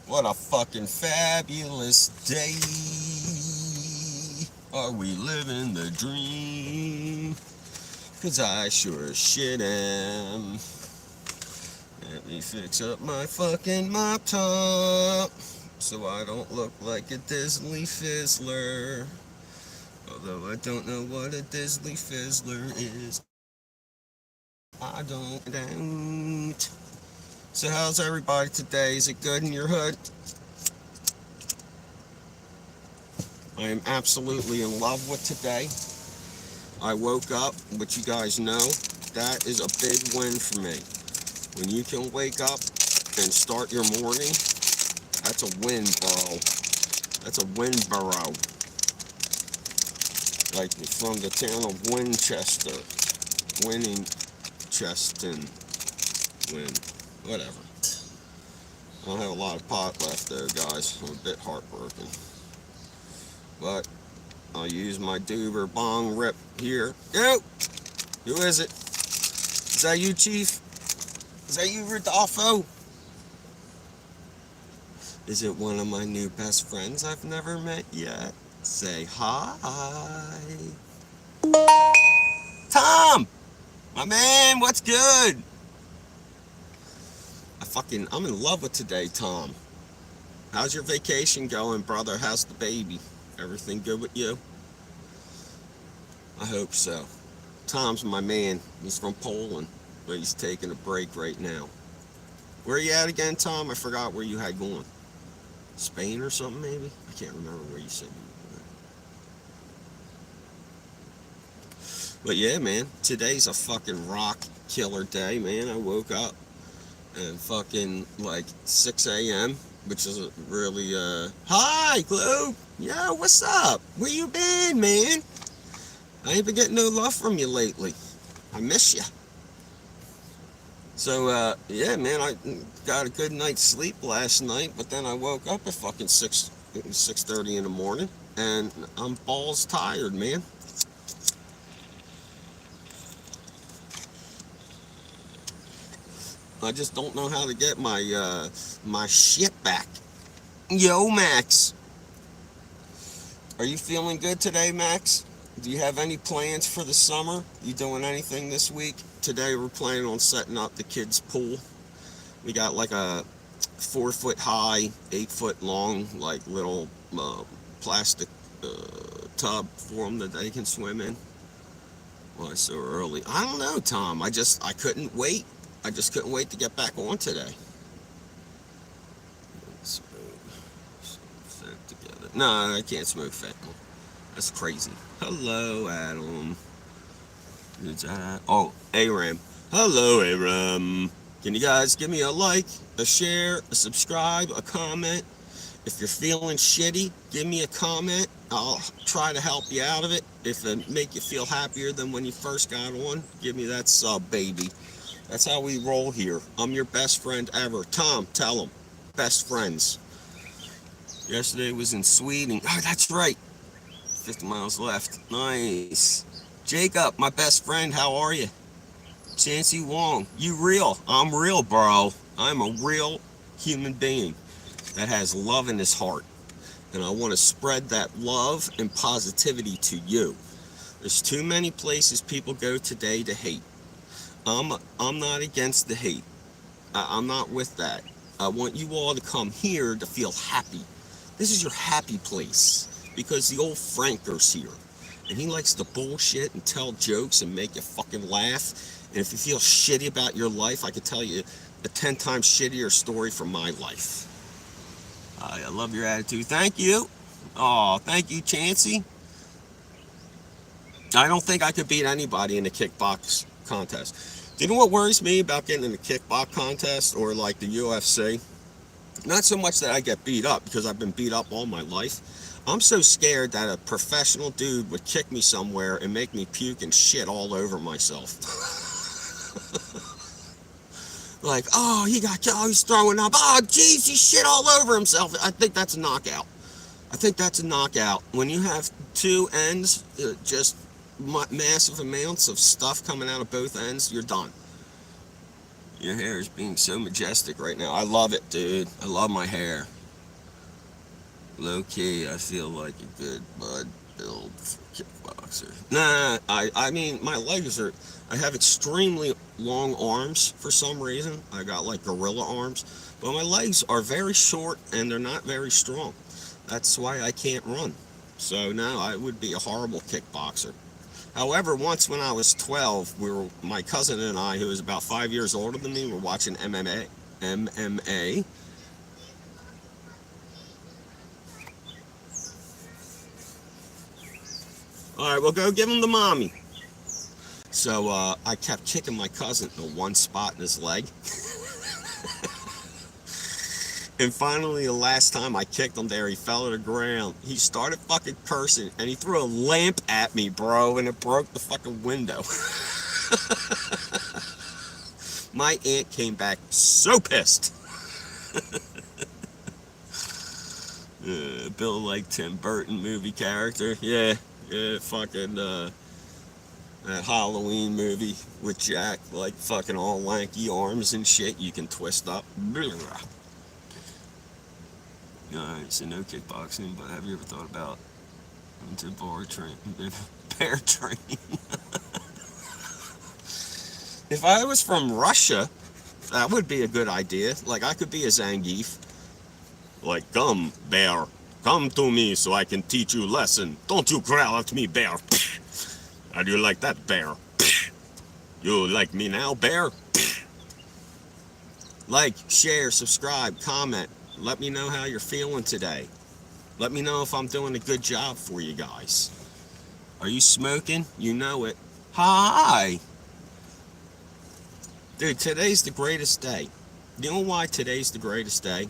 What a fucking fabulous day. Are we living the dream? 'Cause I sure as shit am. Let me fix up my fucking mop top so I don't look like a Disney fizzler. Although I don't know what a Disney fizzler is. I don't. So how's everybody today? Is it good in your hood? I am absolutely in love with today. I woke up, but you guys know that is a big win for me. When you can wake up and start your morning, that's a win, bro. That's a win, bro. Like from the town of Winchester. Winning Cheston. Win. Whatever. I don't have a lot of pot left though, guys. I'm a bit heartbroken. But I'll use my Duber bong rip here. Yo! Who is it? Is that you, Chief? Is that you, Rodolfo? Is it one of my new best friends I've never met yet? Say hi. Tom! My man, what's good? I'm in love with today, Tom. How's your vacation going, brother? How's the baby? Everything good with you? I hope so. Tom's my man. He's from Poland, but he's taking a break right now. Where are you at again, Tom? I forgot where you had gone. Spain or something, maybe? I can't remember where you said you were. But yeah, man, today's a fucking rock killer day, man. I woke up and fucking like 6 a.m., which is really, hi, Glue. Yo, what's up? Where you been, man? I ain't been getting no love from you lately. I miss you. So, yeah, man, I got a good night's sleep last night, but then I woke up at fucking 6:30 in the morning, and I'm balls tired, man. I just don't know how to get my shit back. Yo, Max. Are you feeling good today, Max? Do you have any plans for the summer? You doing anything this week? Today we're planning on setting up the kids' pool. We got like a 4-foot high, 8-foot long, like little plastic tub for them that they can swim in. Why so early? I don't know, Tom. I couldn't wait. I just couldn't wait to get back on today. Together. No, I can't smoke fentanyl. That's crazy. Hello, Adam. Who's that? Oh, Aram. Hello, Aram. Can you guys give me a like, a share, a subscribe, a comment? If you're feeling shitty, give me a comment. I'll try to help you out of it. If it make you feel happier than when you first got on, give me that sub, baby. That's how we roll here. I'm your best friend ever. Tom, tell him. Best friends. Yesterday was in Sweden. Oh, that's right. 50 miles left. Nice. Jacob, my best friend, how are you? Chancey Wong, you real. I'm real, bro. I'm a real human being that has love in his heart. And I want to spread that love and positivity to you. There's too many places people go today to hate. I'm not against the hate. I'm not with that. I want you all to come here to feel happy. This is your happy place because the old Franker's here. And he likes to bullshit and tell jokes and make you fucking laugh. And if you feel shitty about your life, I could tell you a 10 times shittier story from my life. I love your attitude. Thank you. Oh, thank you, Chancey. I don't think I could beat anybody in the kickbox contest. Do you know what worries me about getting in the kickbox contest or like the UFC? Not so much that I get beat up, because I've been beat up all my life. I'm so scared that a professional dude would kick me somewhere and make me puke and shit all over myself. Like, oh, he's throwing up. Oh, jeez, he shit all over himself. I think that's a knockout. When you have two ends, just massive amounts of stuff coming out of both ends, you're done. Your hair is being so majestic right now. I love it, dude. I love my hair. Low key, I feel like a good bud build for kickboxer. Nah, I mean, my legs are, I have extremely long arms for some reason. I got like gorilla arms, but my legs are very short and they're not very strong. That's why I can't run. So no, I would be a horrible kickboxer. However, once when I was 12, my cousin and I, who was about 5 years older than me, were watching MMA. MMA. All right, well, go give him the mommy. So I kept kicking my cousin in one spot in his leg. And finally, the last time I kicked him there, he fell to the ground. He started fucking cursing, and he threw a lamp at me, bro, and it broke the fucking window. My aunt came back so pissed. Bill like Tim Burton movie character. Yeah, fucking that Halloween movie with Jack, like fucking all lanky arms and shit you can twist up. Alright, so no kickboxing, but have you ever thought about into bear training? If I was from Russia, that would be a good idea. Like, I could be a Zangief. Like, come, bear. Come to me so I can teach you a lesson. Don't you growl at me, bear. How do you like that, bear? You like me now, bear? Like, share, subscribe, comment. Let me know how you're feeling today. Let me know if I'm doing a good job for you guys. Are you smoking? You know it. Hi! Dude, today's the greatest day. You know why today's the greatest day?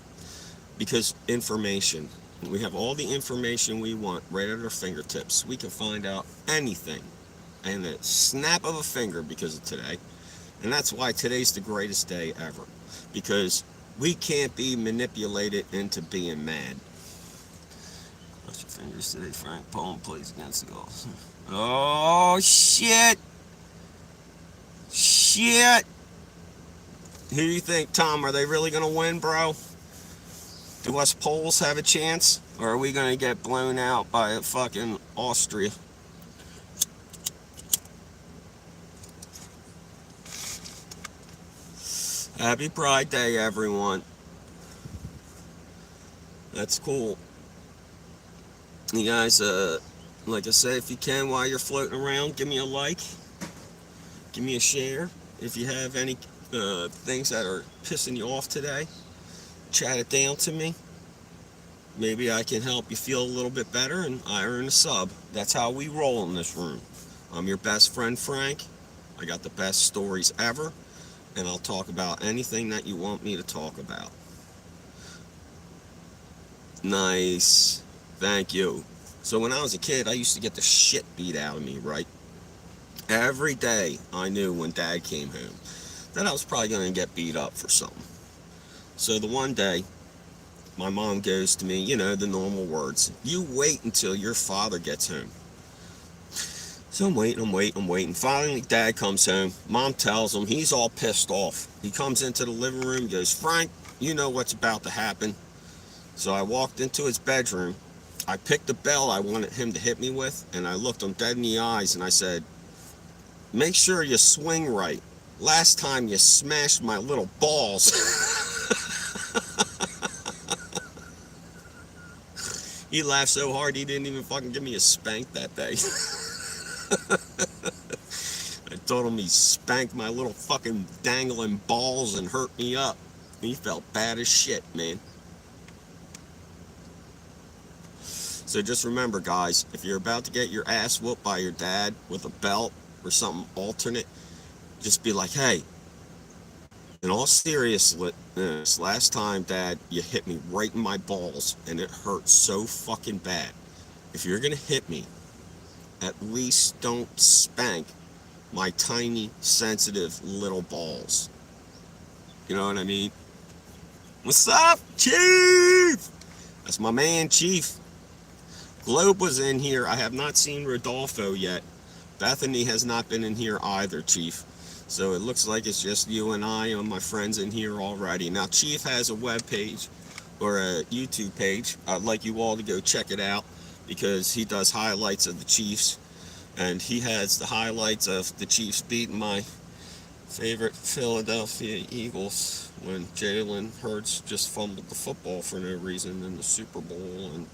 Because information. We have all the information we want right at our fingertips. We can find out anything in a snap of a finger because of today. And that's why today's the greatest day ever. Because we can't be manipulated into being mad. Cross your fingers today, Frank. Poem plays against the Gulls. Oh, shit! Shit! Who do you think, Tom? Are they really going to win, bro? Do us Poles have a chance? Or are we going to get blown out by fucking Austria? Happy Pride Day, everyone. That's cool. You guys, like I said, if you can, while you're floating around, give me a like. Give me a share. If you have any things that are pissing you off today, chat it down to me. Maybe I can help you feel a little bit better and I earn a sub. That's how we roll in this room. I'm your best friend, Frank. I got the best stories ever, and I'll talk about anything that you want me to talk about. Nice. Thank you. So when I was a kid, I used to get the shit beat out of me, right? Every day I knew when Dad came home that I was probably going to get beat up for something. So the one day, my mom goes to me, you know, the normal words. You wait until your father gets home. So I'm waiting. Finally, Dad comes home. Mom tells him, he's all pissed off. He comes into the living room, goes, Frank, you know what's about to happen. So I walked into his bedroom. I picked the bell I wanted him to hit me with, and I looked him dead in the eyes, and I said, make sure you swing right. Last time you smashed my little balls. He laughed so hard he didn't even fucking give me a spank that day. I told him he spanked my little fucking dangling balls and hurt me up. He felt bad as shit, man. So just remember, guys, if you're about to get your ass whooped by your dad with a belt or something alternate, just be like, hey, in all seriousness, last time, Dad, you hit me right in my balls, and it hurt so fucking bad. If you're gonna hit me, at least don't spank my tiny, sensitive little balls. You know what I mean? What's up, Chief? That's my man, Chief. Globe was in here. I have not seen Rodolfo yet. Bethany has not been in here either, Chief. So it looks like it's just you and I and my friends in here already. Now, Chief has a webpage or a YouTube page. I'd like you all to go check it out because he does highlights of the Chiefs, and he has the highlights of the Chiefs beating my favorite Philadelphia Eagles when Jalen Hurts just fumbled the football for no reason in the Super Bowl, and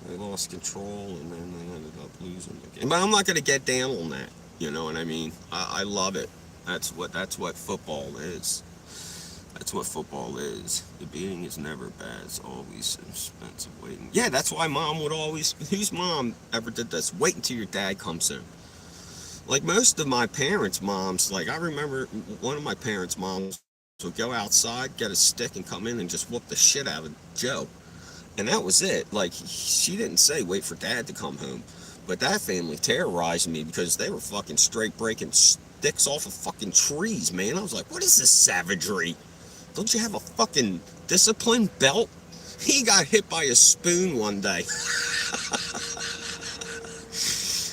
they lost control, and then they ended up losing the game. But I'm not going to get down on that. You know what I mean? I love it. That's what football is. That's what football is. The beating is never bad. It's always expensive waiting. Yeah, that's why mom would always. Whose mom ever did this? Wait until your dad comes home. Like most of my parents' moms, like I remember one of my parents' moms would go outside, get a stick, and come in and just whoop the shit out of Joe. And that was it. Like, she didn't say wait for dad to come home. But that family terrorized me because they were fucking straight breaking sticks off of fucking trees, man. I was like, what is this savagery? Don't you have a fucking discipline belt? He got hit by a spoon one day.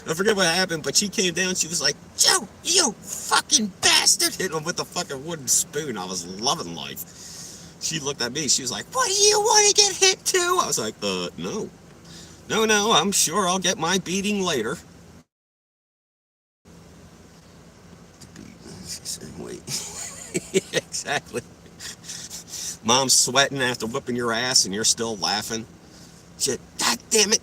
I forget what happened, but she came down. She was like, Joe, you fucking bastard. Hit him with the fucking wooden spoon. I was loving life. She looked at me. She was like, what do you want to get hit too? I was like, no. No, I'm sure I'll get my beating later. She said, wait. Exactly. Mom's sweating after whipping your ass and you're still laughing. Shit, God damn it.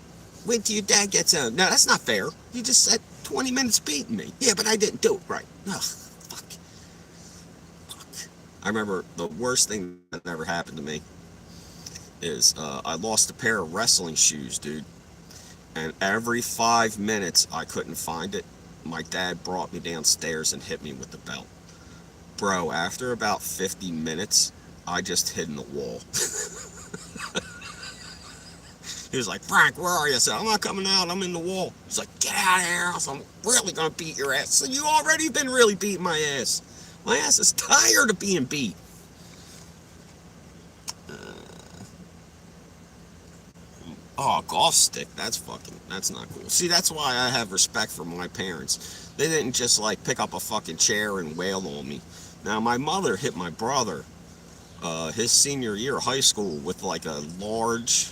Wait till your dad gets home. No, that's not fair. You just said 20 minutes beating me. Yeah, but I didn't do it right. Ugh, fuck. I remember the worst thing that ever happened to me is I lost a pair of wrestling shoes, dude. And every 5 minutes I couldn't find it. My dad brought me downstairs and hit me with the belt. Bro, after about 50 minutes, I just hid in the wall. He was like, Frank, where are you? I said, I'm not coming out. I'm in the wall. He's like, get out of here. I said, I'm really going to beat your ass. So you already been really beating my ass. My ass is tired of being beat. Oh, golf stick. That's not cool. See, that's why I have respect for my parents. They didn't just like pick up a fucking chair and wail on me. Now, my mother hit my brother his senior year of high school with like a large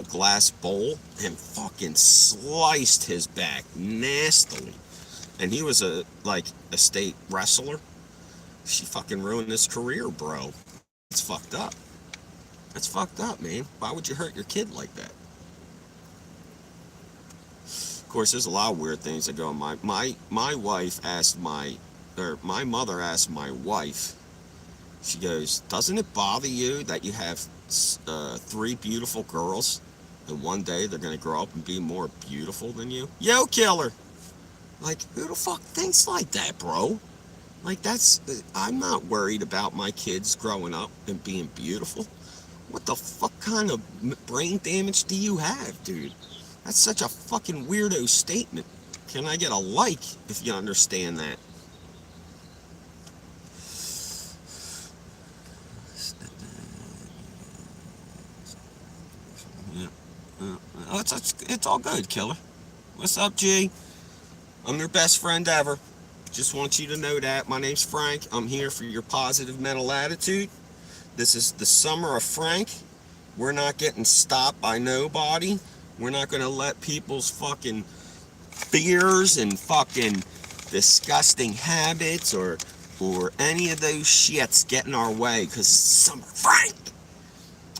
glass bowl and fucking sliced his back nastily. And he was a state wrestler. She fucking ruined his career, bro. It's fucked up. That's fucked up, man. Why would you hurt your kid like that? Of course, there's a lot of weird things that go on. My mother asked my wife, she goes, doesn't it bother you that you have 3 beautiful girls and one day they're going to grow up and be more beautiful than you? Yo, killer! Like, who the fuck thinks like that, bro? Like, I'm not worried about my kids growing up and being beautiful. What the fuck kind of brain damage do you have, dude? That's such a fucking weirdo statement. Can I get a like if you understand that? Yeah. Oh, it's all good, killer. What's up, G? I'm your best friend ever. Just want you to know that. My name's Frank. I'm here for your positive mental attitude. This is the summer of Frank. We're not getting stopped by nobody. We're not going to let people's fucking fears and fucking disgusting habits or any of those shits get in our way, because it's summer Frank.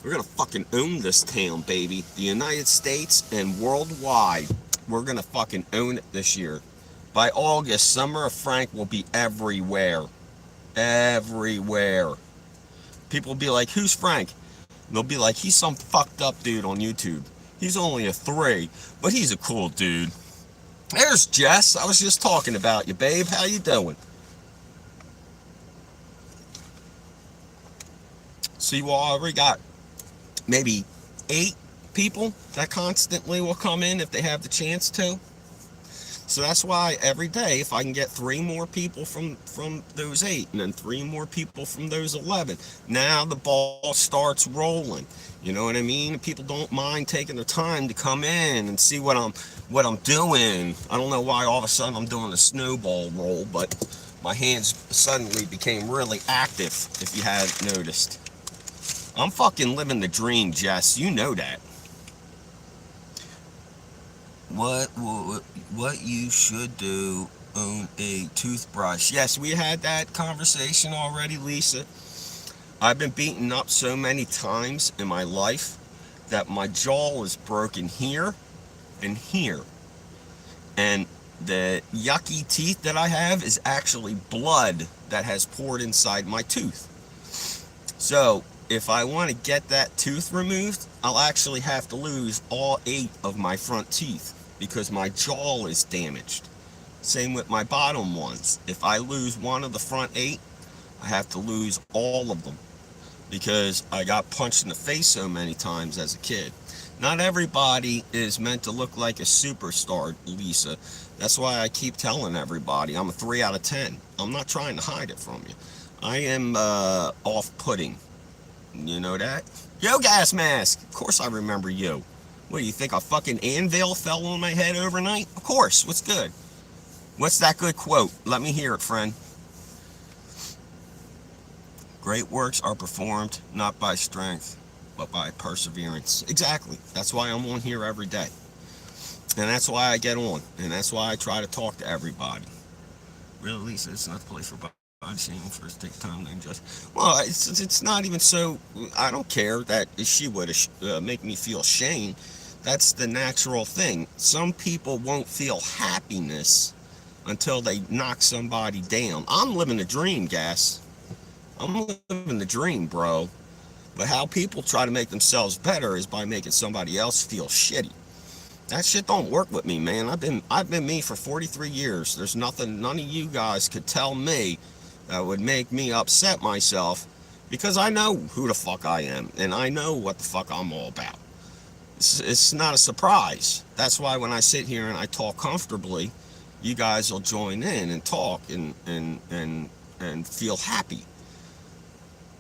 We're going to fucking own this town, baby. The United States and worldwide. We're going to fucking own it this year. By August, summer of Frank will be everywhere. Everywhere. People will be like, who's Frank? And they'll be like, he's some fucked up dude on YouTube. He's only a 3, but he's a cool dude. There's Jess. I was just talking about you, babe. How you doing? So you already got maybe 8 people that constantly will come in if they have the chance to. So that's why every day, if I can get 3 more people from those 8, and then 3 more people from those 11, now the ball starts rolling. You know what I mean? People don't mind taking the time to come in and see what I'm doing. I don't know why all of a sudden I'm doing a snowball roll, but my hands suddenly became really active, if you hadn't noticed. I'm fucking living the dream, Jess. You know that. What you should do, own a toothbrush. Yes, we had that conversation already, Lisa. I've been beaten up so many times in my life that my jaw is broken here and here. And the yucky teeth that I have is actually blood that has poured inside my tooth. So if I want to get that tooth removed, I'll actually have to lose all 8 of my front teeth because my jaw is damaged. Same with my bottom ones. If I lose one of the front 8, I have to lose all of them because I got punched in the face so many times as a kid. Not everybody is meant to look like a superstar, Lisa. That's why I keep telling everybody I'm a 3 out of 10. I'm not trying to hide it from you. I am off-putting. You know that? Yo, gas mask! Of course I remember you. What do you think, a fucking anvil fell on my head overnight? Of course. What's good? What's that good quote? Let me hear it, friend. Great works are performed not by strength, but by perseverance. Exactly. That's why I'm on here every day. And that's why I get on. And that's why I try to talk to everybody. Really, Lisa, it's not the place for body shaming. First, take time to adjust. Well, it's not even so. I don't care that she would make me feel shame. That's the natural thing. Some people won't feel happiness until they knock somebody down. I'm living the dream, gas. I'm living the dream, bro. But how people try to make themselves better is by making somebody else feel shitty. That shit don't work with me, man. I've been me for 43 years. There's nothing none of you guys could tell me that would make me upset myself because I know who the fuck I am and I know what the fuck I'm all about. It's not a surprise. That's why when I sit here and I talk comfortably, you guys will join in and talk and feel happy.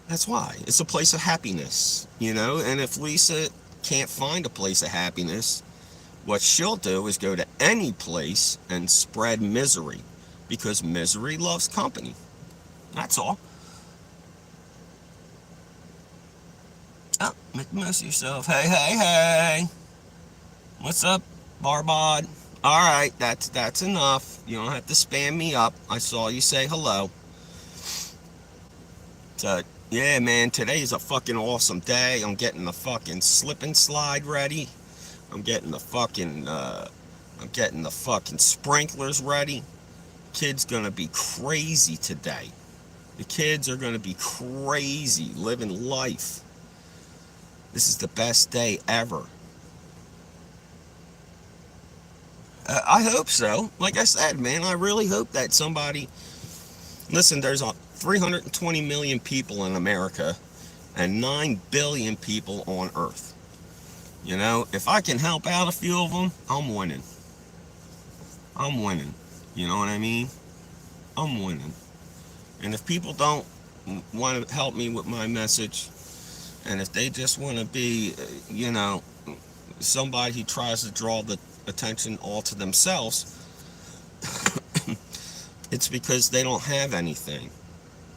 That's why. It's a place of happiness, you know? And if Lisa can't find a place of happiness, what she'll do is go to any place and spread misery because misery loves company. That's all. Oh, make the most of yourself. Hey, hey, hey. What's up, Barbod? All right, that's enough. You don't have to spam me up. I saw you say hello. So, yeah, man, today is a fucking awesome day. I'm getting the fucking slip and slide ready. I'm getting the fucking sprinklers ready. Kids gonna be crazy today. The kids are gonna be crazy, living life. This is the best day ever. I hope so. Like I said, man, I really hope that somebody... Listen, there's 320 million people in America and 9 billion people on Earth. You know, if I can help out a few of them, I'm winning. I'm winning. You know what I mean? I'm winning. And if people don't want to help me with my message, and if they just want to be, you know, somebody who tries to draw the attention all to themselves, it's because they don't have anything.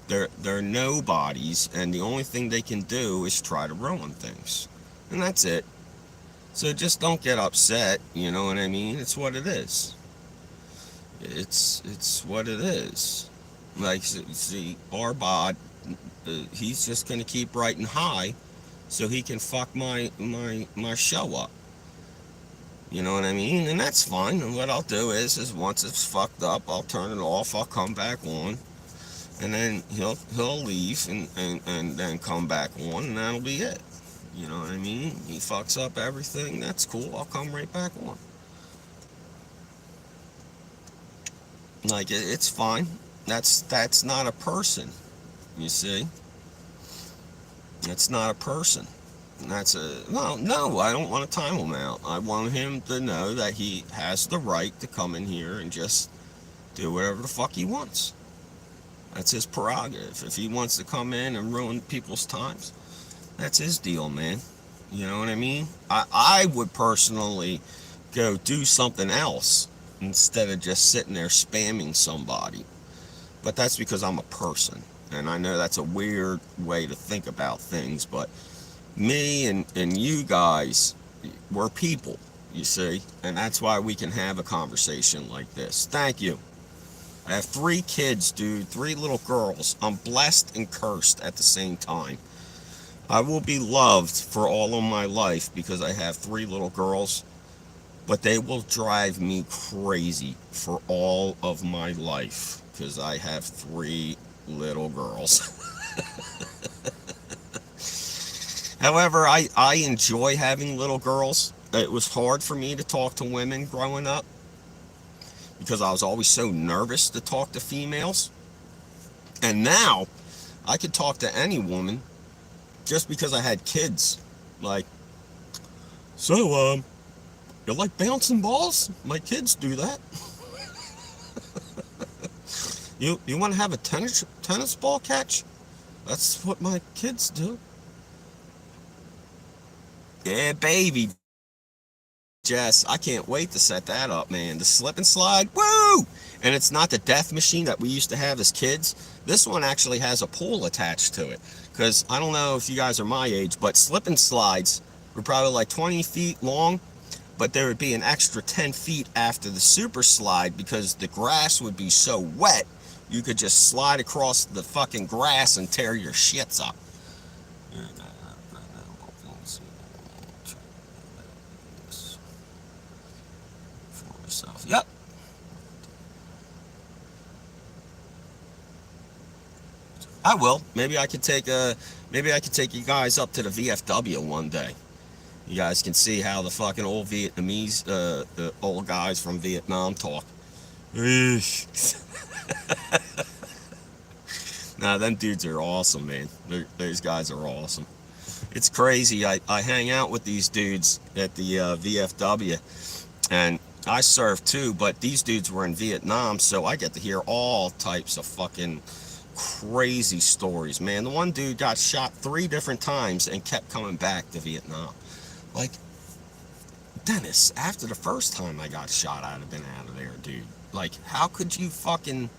They're nobodies, and the only thing they can do is try to ruin things. And that's it. So just don't get upset, you know what I mean? It's what it is. It's what it is. Like, see, Barbod, he's just going to keep writing hi so he can fuck my show up. You know what I mean? And that's fine. And what I'll do is once it's fucked up, I'll turn it off, I'll come back on, and then he'll leave and then come back on, and that'll be it. You know what I mean? He fucks up everything, that's cool, I'll come right back on. Like, it's fine. That's not a person, you see? That's not a person. That's no, I don't want to time him out. I want him to know that he has the right to come in here and just do whatever the fuck he wants. That's his prerogative. If he wants to come in and ruin people's times, that's his deal, man. You know what I mean? I would personally go do something else instead of just sitting there spamming somebody. But that's because I'm a person. And I know that's a weird way to think about things, but me and you guys, we're people, you see, and that's why we can have a conversation like this. Thank you. I have 3 kids, dude, 3 little girls. I'm blessed and cursed at the same time. I will be loved for all of my life because I have 3 little girls, but they will drive me crazy for all of my life because I have 3 little girls. However, I enjoy having little girls. It was hard for me to talk to women growing up because I was always so nervous to talk to females. And now I could talk to any woman just because I had kids. Like, so, you like bouncing balls? My kids do that. You want to have a tennis ball catch? That's what my kids do. Yeah, baby, Jess, I can't wait to set that up, man. The slip and slide, woo! And it's not the death machine that we used to have as kids. This one actually has a pool attached to it. Because I don't know if you guys are my age, but slip and slides were probably like 20 feet long, but there would be an extra 10 feet after the super slide because the grass would be so wet, you could just slide across the fucking grass and tear your shits up. Yep. I will. Maybe I could take you guys up to the VFW one day. You guys can see how the fucking old Vietnamese, the old guys from Vietnam talk. Nah, them dudes are awesome, man. Those guys are awesome. It's crazy. I hang out with these dudes at the VFW, and I serve too, but these dudes were in Vietnam, so I get to hear all types of fucking crazy stories, man. The one dude got shot 3 different times and kept coming back to Vietnam. Like, Dennis, after the first time I got shot, I'd have been out of there, dude. Like, how could you fucking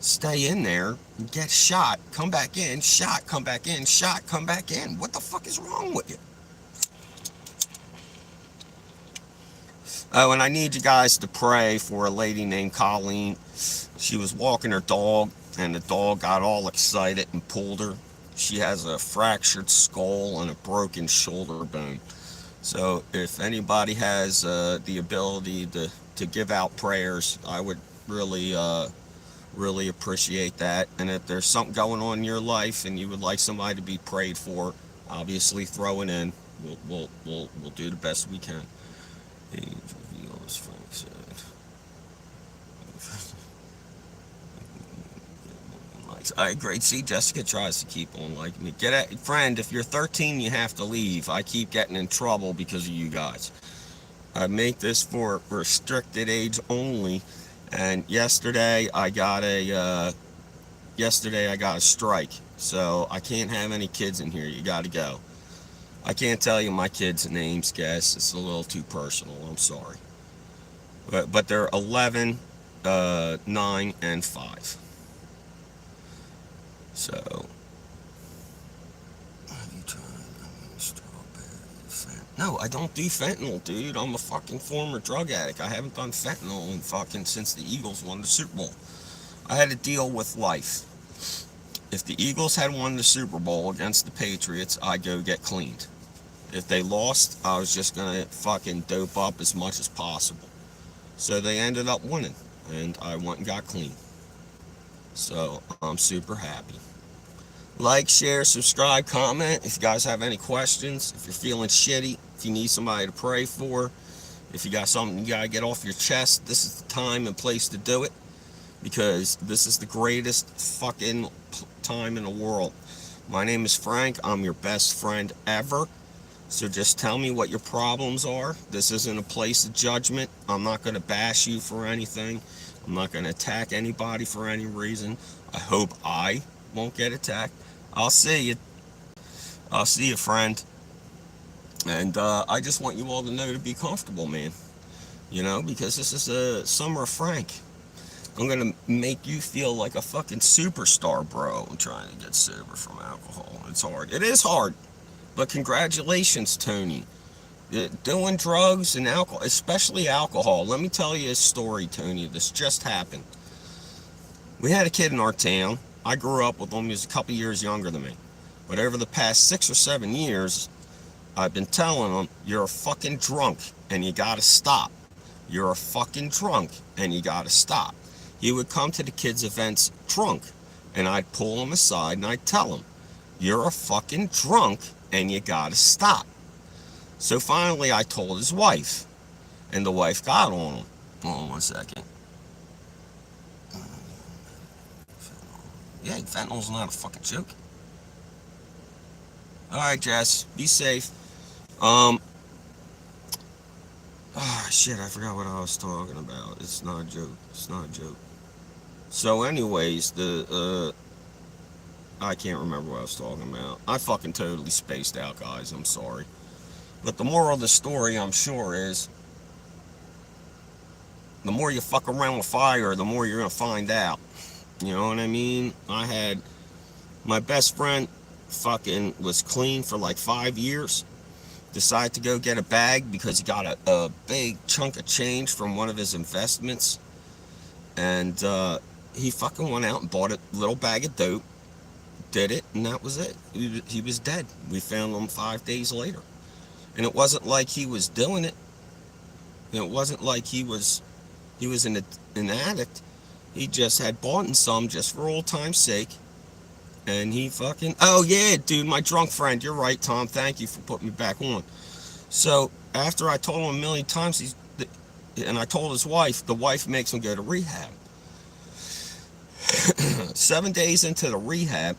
stay in there, get shot, come back in, shot, come back in, shot, come back in? What the fuck is wrong with you? Oh, and I need you guys to pray for a lady named Colleen. She was walking her dog, and the dog got all excited and pulled her. She has a fractured skull and a broken shoulder bone. So if anybody has the ability to give out prayers, I would really appreciate that. And if there's something going on in your life and you would like somebody to be prayed for, obviously throw it in. We'll do the best we can. All right, great. See, Jessica tries to keep on liking me. Get at friend. If you're 13, you have to leave. I keep getting in trouble because of you guys. I make this for restricted age only. And yesterday I got a strike, so I can't have any kids in here. You got to go. I can't tell you my kids' names, guys. It's a little too personal. I'm sorry. But they're 11, 9, and 5. So, have you tried strawberry? No, I don't do fentanyl, dude. I'm a fucking former drug addict. I haven't done fentanyl in fucking since the Eagles won the Super Bowl. I had to deal with life. If the Eagles had won the Super Bowl against the Patriots, I'd go get cleaned. If they lost, I was just gonna fucking dope up as much as possible. So they ended up winning, and I went and got clean. So I'm super happy. Like, share, subscribe, comment. If you guys have any questions, if you're feeling shitty, if you need somebody to pray for, if you got something you gotta get off your chest, this is the time and place to do it. Because this is the greatest fucking time in the world. My name is Frank. I'm your best friend ever. So just tell me what your problems are. This isn't a place of judgment. I'm not going to bash you for anything. I'm not going to attack anybody for any reason. I hope I won't get attacked. I'll see you. I'll see you, friend. And I just want you all to know to be comfortable, man. You know, because this is a summer of Frank. I'm gonna make you feel like a fucking superstar, bro. I'm trying to get sober from alcohol. It's hard. It is hard. But congratulations, Tony. Doing drugs and alcohol, especially alcohol. Let me tell you a story, Tony. This just happened. We had a kid in our town. I grew up with him. He was a couple years younger than me. But over the past 6 or 7 years, I've been telling him, you're a fucking drunk and you gotta stop. You're a fucking drunk and you gotta stop. He would come to the kids' events drunk, and I'd pull him aside and I'd tell him, you're a fucking drunk and you gotta stop. So finally I told his wife, and the wife got on him. Hold on 1 second. Yeah, fentanyl's not a fucking joke. Alright, Jess, be safe. Shit, I forgot what I was talking about. It's not a joke. It's not a joke. So anyways, I can't remember what I was talking about. I fucking totally spaced out, guys. I'm sorry. But the moral of the story, I'm sure, is the more you fuck around with fire, the more you're gonna find out. You know what I mean? I had my best friend fucking was clean for like 5 years. Decided to go get a bag because he got a big chunk of change from one of his investments. And he fucking went out and bought a little bag of dope. Did it, and that was it. He was dead. We found him 5 days later. And it wasn't like he was doing it. It wasn't like he was an addict. He just had bought some just for old time's sake. And he fucking... Oh, yeah, dude, my drunk friend. You're right, Tom. Thank you for putting me back on. So, after I told him a million times, and I told his wife, the wife makes him go to rehab. 7 days into the rehab,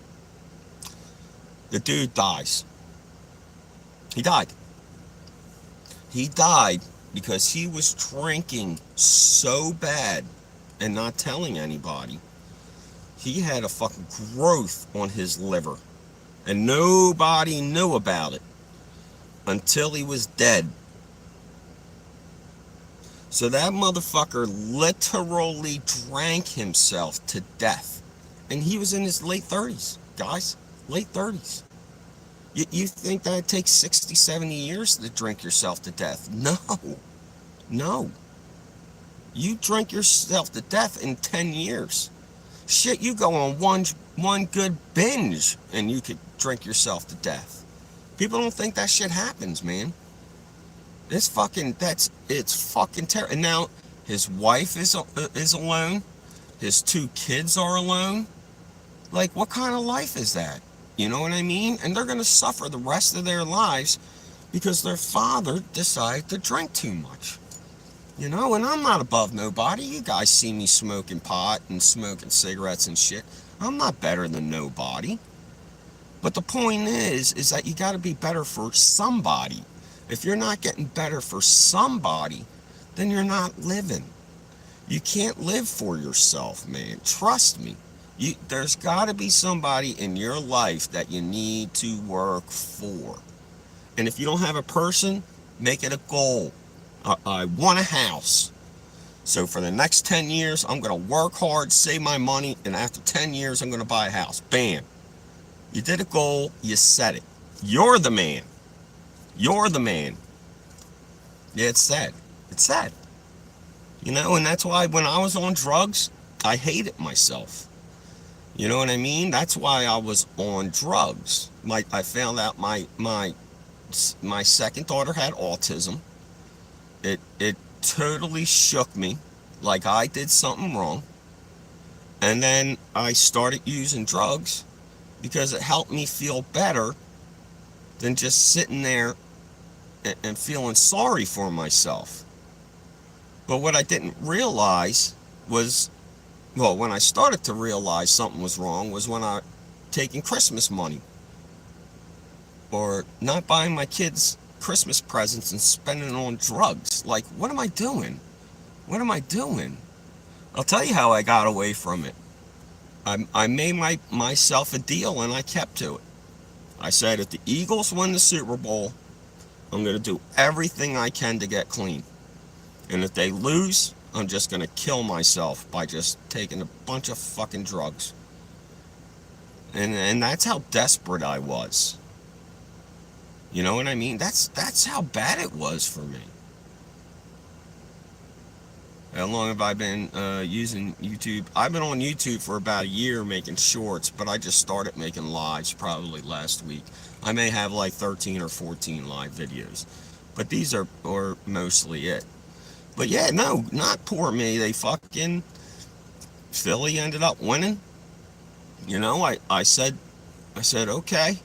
the dude dies. He died. He died because he was drinking so bad and not telling anybody. He had a fucking growth on his liver, and nobody knew about it until he was dead. So that motherfucker literally drank himself to death, and he was in his late 30s, guys. Late 30s. You think that it takes 60, 70 years to drink yourself to death? No. You drink yourself to death in 10 years. Shit, you go on one good binge and you could drink yourself to death. People don't think that shit happens, man. It's fucking terrible. And now his wife is alone. His 2 kids are alone. Like, what kind of life is that? You know what I mean? And they're going to suffer the rest of their lives because their father decided to drink too much. You know, and I'm not above nobody. You guys see me smoking pot and smoking cigarettes and shit. I'm not better than nobody. But the point is that you got to be better for somebody. If you're not getting better for somebody, then you're not living. You can't live for yourself, man. Trust me. There's got to be somebody in your life that you need to work for. And if you don't have a person, make it a goal. I want a house. So for the next 10 years, I'm going to work hard, save my money, and after 10 years, I'm going to buy a house. Bam. You did a goal, you set it. You're the man. You're the man. Yeah, it's sad. It's sad. You know, and that's why when I was on drugs, I hated myself. You know what I mean? That's why I was on drugs. I found out my second daughter had autism. It totally shook me, like I did something wrong. And then I started using drugs because it helped me feel better than just sitting there and feeling sorry for myself. But what I didn't realize was, well, when I started to realize something was wrong was when I taking Christmas money or not buying my kids Christmas presents and spending it on drugs. Like, what am I doing? What am I doing? I'll tell you how I got away from it. I made myself a deal and I kept to it. I said, if the Eagles win the Super Bowl, I'm going to do everything I can to get clean. And if they lose, I'm just gonna kill myself by just taking a bunch of fucking drugs. And that's how desperate I was. You know what I mean? That's how bad it was for me. How long have I been using YouTube? I've been on YouTube for about a year making shorts, but I just started making lives probably last week. I may have like 13 or 14 live videos, but these are mostly it. But yeah, no, not poor me. They fucking, Philly ended up winning. You know, I said, okay,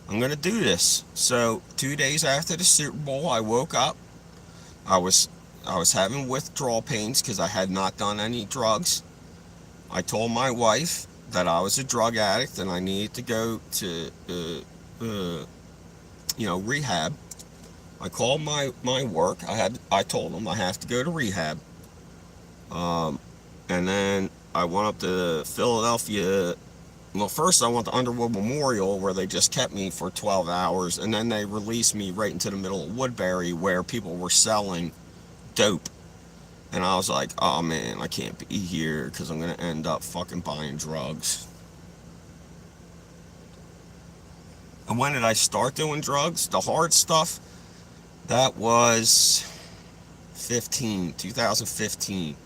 I'm gonna do this. So 2 days after the Super Bowl, I woke up. I was having withdrawal pains because I had not done any drugs. I told my wife that I was a drug addict and I needed to go to rehab. I called my work. I told them I have to go to rehab. And then I went up to Philadelphia. Well, first I went to Underwood Memorial, where they just kept me for 12 hours, and then they released me right into the middle of Woodbury, where people were selling dope. And I was like, oh man, I can't be here because I'm going to end up fucking buying drugs. And when did I start doing drugs? The hard stuff? That was 2015.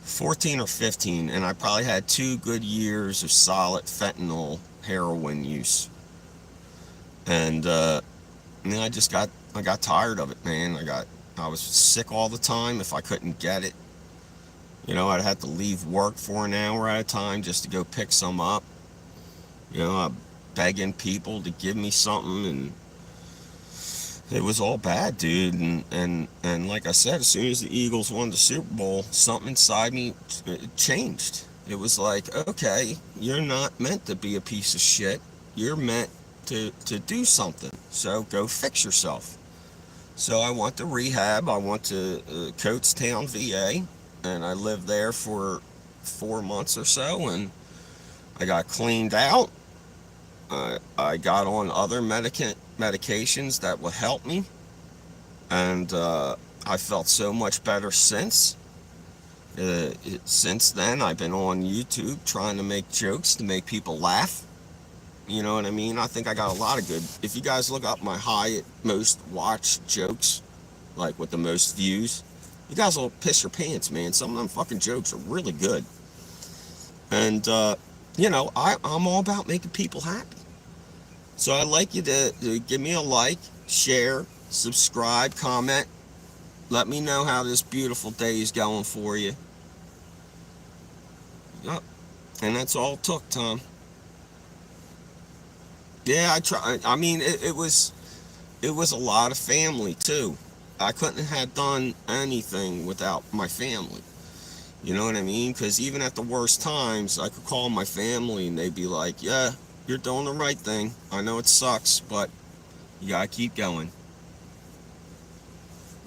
14 or 15, and I probably had 2 good years of solid fentanyl heroin use. And I just got tired of it, man. I was sick all the time if I couldn't get it. You know, I'd have to leave work for an hour at a time just to go pick some up. You know, I'm begging people to give me something, and it was all bad, dude. And like I said, as soon as the Eagles won the Super Bowl, something inside me changed. It was like, okay, you're not meant to be a piece of shit. You're meant to do something. So go fix yourself. So I went to rehab. I went to Coatstown, VA, and I lived there for 4 months or so, and I got cleaned out. I got on other medications that would help me, and I felt so much better since. Since then, I've been on YouTube trying to make jokes to make people laugh. You know what I mean? I think I got a lot of good. If you guys look up my most watched jokes, like with the most views, you guys will piss your pants, man. Some of them fucking jokes are really good. And, I'm all about making people happy. So I'd like you to give me a like, share, subscribe, comment. Let me know how this beautiful day is going for you. Yep. And that's all it took, Tom. Yeah, I tried. I mean, it was a lot of family, too. I couldn't have done anything without my family. You know what I mean? Because even at the worst times, I could call my family and they'd be like, yeah, you're doing the right thing. I know it sucks, but you gotta keep going.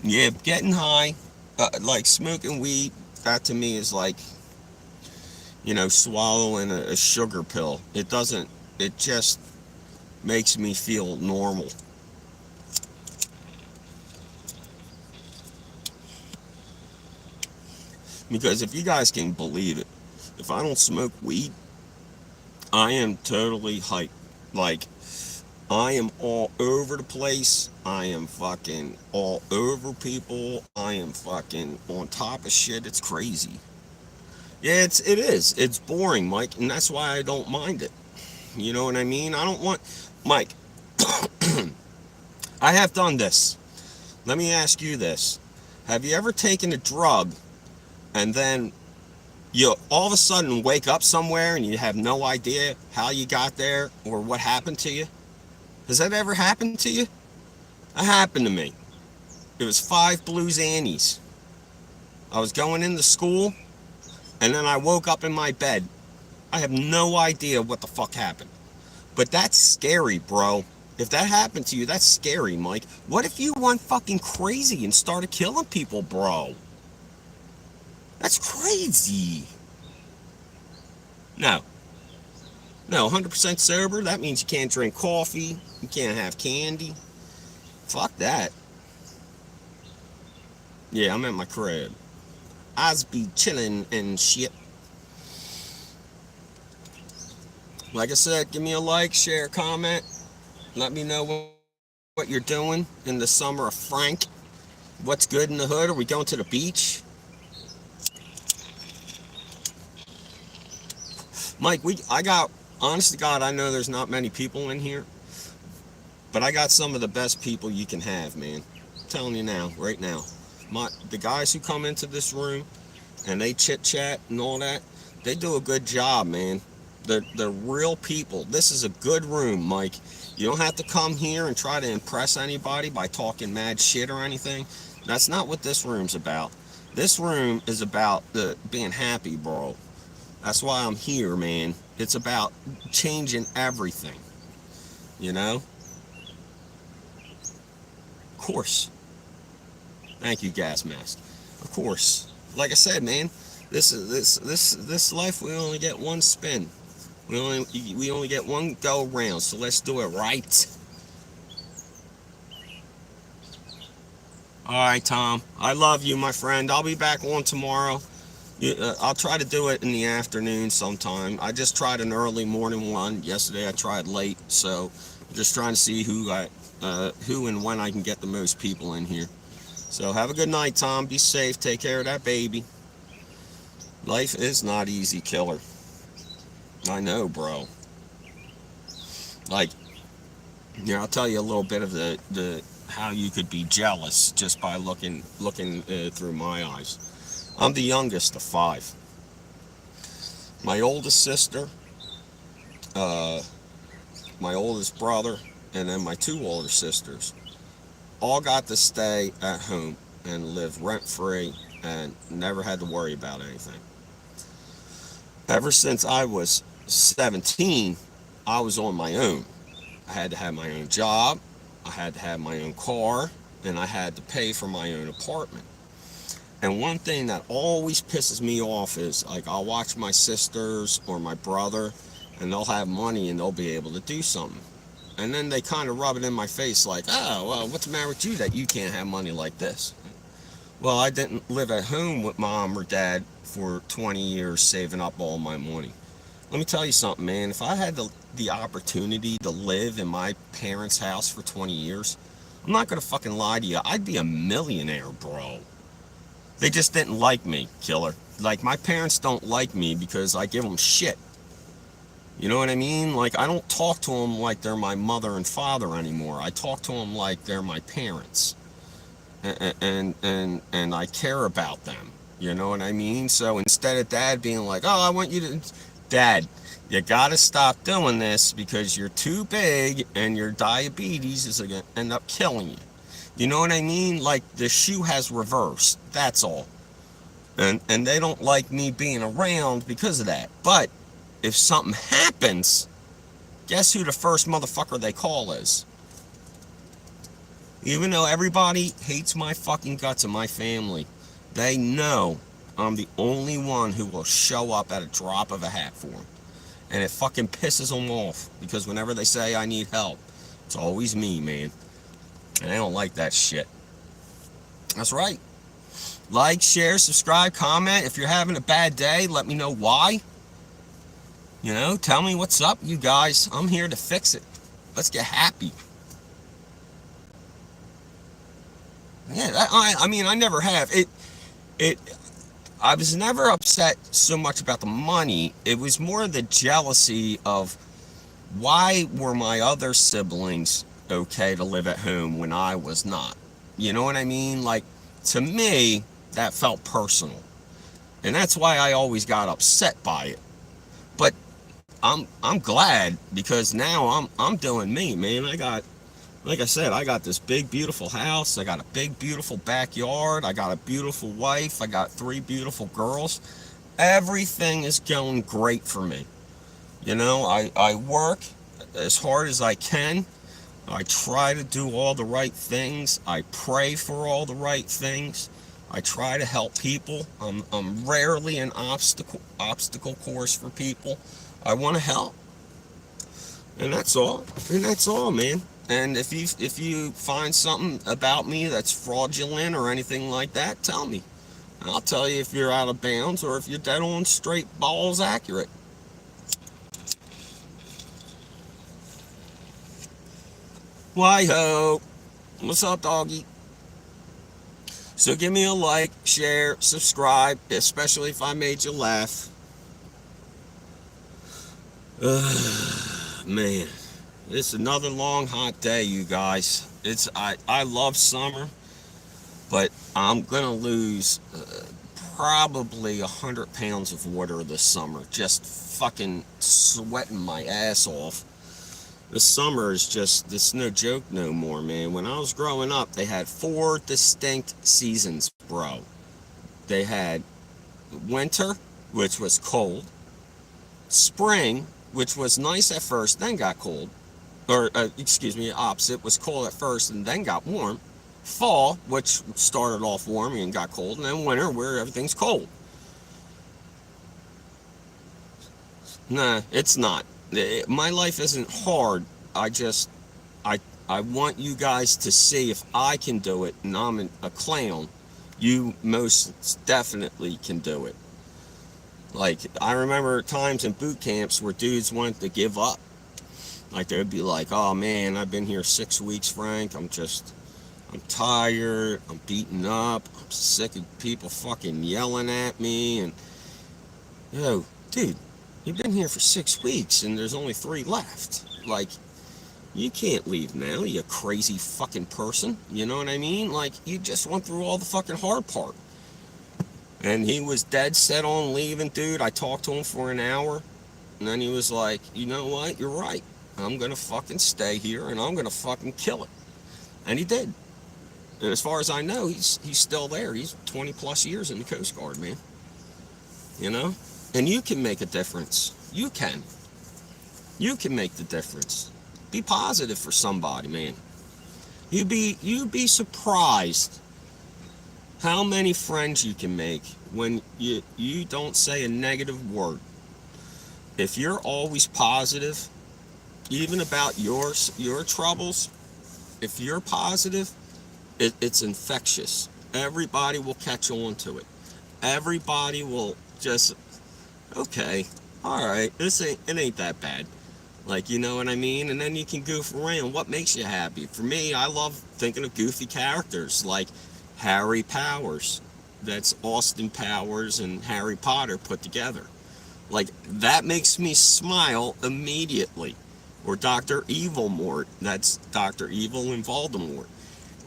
Yeah, getting high, like smoking weed, that to me is like, swallowing a sugar pill. It just makes me feel normal. Because if you guys can believe it, if I don't smoke weed, I am totally hyped. Like, I am all over the place. I am fucking all over people. I am fucking on top of shit. It's crazy. Yeah, it is. It's boring, Mike, and that's why I don't mind it. You know what I mean? I don't want... Mike, I have done this. Let me ask you this. Have you ever taken a drug and then you all of a sudden wake up somewhere and you have no idea how you got there or what happened to you? Has that ever happened to you? That happened to me. It was 5 Blues Annies. I was going into school, and then I woke up in my bed. I have no idea what the fuck happened. But that's scary, bro. If that happened to you, that's scary, Mike. What if you went fucking crazy and started killing people, bro? That's crazy. No, 100% sober, that means you can't drink coffee, you can't have candy. Fuck that. Yeah, I'm at my crib. I's be chilling and shit. Like I said, give me a like, share, comment. Let me know what you're doing in the summer of Frank. What's good in the hood? Are we going to the beach? Mike, I got, honest to God, I know there's not many people in here, but I got some of the best people you can have, man. I'm telling you now, right now. The guys who come into this room and they chit chat and all that, they do a good job, man. They're real people. This is a good room, Mike. You don't have to come here and try to impress anybody by talking mad shit or anything. That's not what this room's about. This room is about being happy, bro. That's why I'm here, man. It's about changing everything, you know? Of course. Thank you, gas mask. Of course. Like I said, man, this life we only get one spin. We only get one go round, so let's do it right. All right, Tom. I love you, my friend. I'll be back on tomorrow. I'll try to do it in the afternoon sometime. I just tried an early morning one. Yesterday I tried late, so I'm just trying to see who and when I can get the most people in here. So have a good night, Tom. Be safe. Take care of that baby. Life is not easy, killer. I know, bro. Like, I'll tell you a little bit of the how you could be jealous just by looking through my eyes. I'm the youngest of 5. My oldest sister, uh, my oldest brother, and then my 2 older sisters all got to stay at home and live rent-free and never had to worry about anything. Ever since I was 17, I was on my own. I had to have my own job, I had to have my own car, and I had to pay for my own apartment. And one thing that always pisses me off is, like, I'll watch my sisters or my brother, and they'll have money and they'll be able to do something. And then they kind of rub it in my face like, oh, well, what's the matter with you that you can't have money like this? Well, I didn't live at home with mom or dad for 20 years saving up all my money. Let me tell you something, man. If I had the opportunity to live in my parents' house for 20 years, I'm not going to fucking lie to you. I'd be a millionaire, bro. They just didn't like me, killer. Like, my parents don't like me because I give them shit. You know what I mean? Like, I don't talk to them like they're my mother and father anymore. I talk to them like they're my parents. And I care about them. You know what I mean? So instead of dad being like, oh, I want you to... Dad, you gotta stop doing this because you're too big and your diabetes is gonna end up killing you. You know what I mean? Like, the shoe has reversed. That's all. And they don't like me being around because of that. But if something happens, guess who the first motherfucker they call is? Even though everybody hates my fucking guts and my family, they know I'm the only one who will show up at a drop of a hat for them. And it fucking pisses them off because whenever they say I need help, it's always me, man. And I don't like that shit. That's right. Like, share, subscribe, comment. If you're having a bad day, let me know why. You know, tell me what's up, you guys. I'm here to fix it. Let's get happy. Yeah, I mean, I never have. I was never upset so much about the money. It was more the jealousy of why were my other siblings okay to live at home when I was not? You know what I mean? Like, to me, that felt personal. And that's why I always got upset by it. But I'm glad because now I'm doing me, man. Like I said, I got this big beautiful house, I got a big beautiful backyard, I got a beautiful wife, I got 3 beautiful girls. Everything is going great for me. You know, I work as hard as I can. I try to do all the right things. I pray for all the right things. I try to help people. I'm rarely an obstacle course for people. I want to help. And that's all. And that's all, man. And if you find something about me that's fraudulent or anything like that, tell me. I'll tell you if you're out of bounds or if you're dead on straight balls accurate. Why ho? What's up, doggy? So give me a like, share, subscribe, especially if I made you laugh. Man, it's another long hot day, you guys. I love summer, but I'm gonna lose probably 100 pounds of water this summer. Just fucking sweating my ass off. The summer is just, it's no joke no more, man. When I was growing up, they had 4 distinct seasons, bro. They had winter, which was cold, spring, which was nice at first, then got cold, or excuse me, opposite, was cold at first and then got warm, fall, which started off warm and got cold, and then winter, where everything's cold. Nah, it's not. My life isn't hard. I just, I want you guys to see if I can do it, and I'm a clown. You most definitely can do it. Like, I remember times in boot camps where dudes wanted to give up. Like, they'd be like, oh man, I've been here 6 weeks, Frank. I'm tired. I'm beaten up. I'm sick of people fucking yelling at me. And, yo, dude, you've been here for 6 weeks and there's only 3 left. Like, you can't leave now, you crazy fucking person. You know what I mean? Like, you just went through all the fucking hard part. And he was dead set on leaving, dude. I talked to him for an hour. And then he was like, you know what? You're right. I'm going to fucking stay here and I'm going to fucking kill it. And he did. And as far as I know, he's still there. He's 20 plus years in the Coast Guard, man. You know? And you can make a difference. You can. You can make the difference. Be positive for somebody, man. You'd be surprised how many friends you can make when you don't say a negative word. If you're always positive, even about your troubles, if you're positive, it's infectious. Everybody will catch on to it. Everybody will just, okay, all right, it ain't that bad. Like, you know what I mean? And then you can goof around. What makes you happy? For me, I love thinking of goofy characters like Harry Powers. That's Austin Powers and Harry Potter put together. Like, that makes me smile immediately. Or Dr. Evilmort. That's Dr. Evil and Voldemort.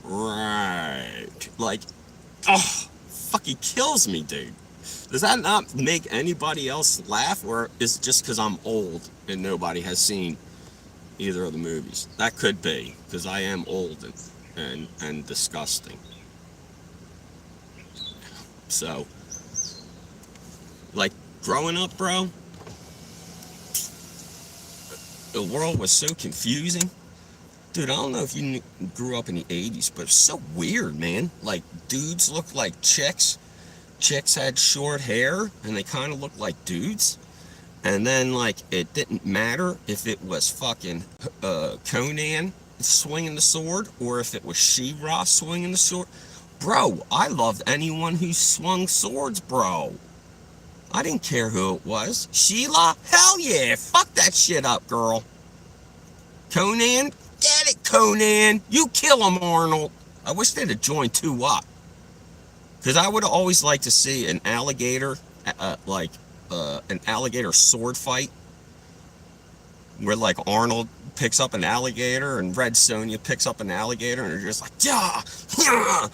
Right. Like, oh, fucking kills me, dude. Does that not make anybody else laugh, or is it just because I'm old and nobody has seen either of the movies? That could be, because I am old and disgusting. So, like, growing up, bro, the world was so confusing. Dude, I don't know if you grew up in the 80s, but it's so weird, man. Like, dudes looked like chicks. Chicks had short hair, and they kind of looked like dudes. And then, like, it didn't matter if it was fucking Conan swinging the sword, or if it was She-Ra swinging the sword. Bro, I loved anyone who swung swords, bro. I didn't care who it was. Sheila? Hell yeah, fuck that shit up, girl. Conan? Get it, Conan. You kill him, Arnold. I wish they'd have joined 2 up. Because I would always like to see an alligator, an alligator sword fight, where like Arnold picks up an alligator and Red Sonja picks up an alligator, and they're just like, yeah, yeah,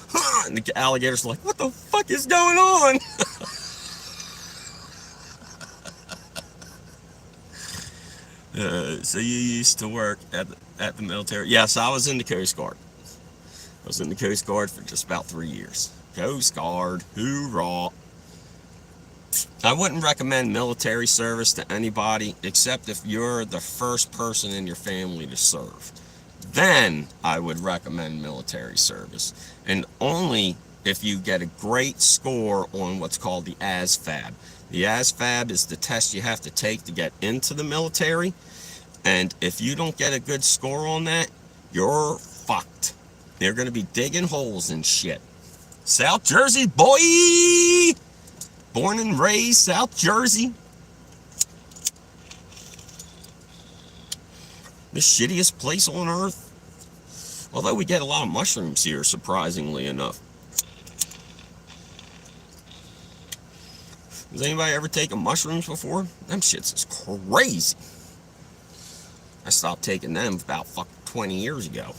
and the alligator's like, what the fuck is going on? So you used to work at the military? Yes, I was in the Coast Guard. I was in the Coast Guard for just about 3 years. Coast Guard, hoorah. I wouldn't recommend military service to anybody except if you're the first person in your family to serve. Then I would recommend military service. And only if you get a great score on what's called the ASVAB. The ASVAB is the test you have to take to get into the military. And if you don't get a good score on that, you're fucked. They're going to be digging holes and shit. South Jersey, boy! Born and raised South Jersey. The shittiest place on earth. Although we get a lot of mushrooms here, surprisingly enough. Has anybody ever taken mushrooms before? Them shits is crazy. I stopped taking them about 20 years ago.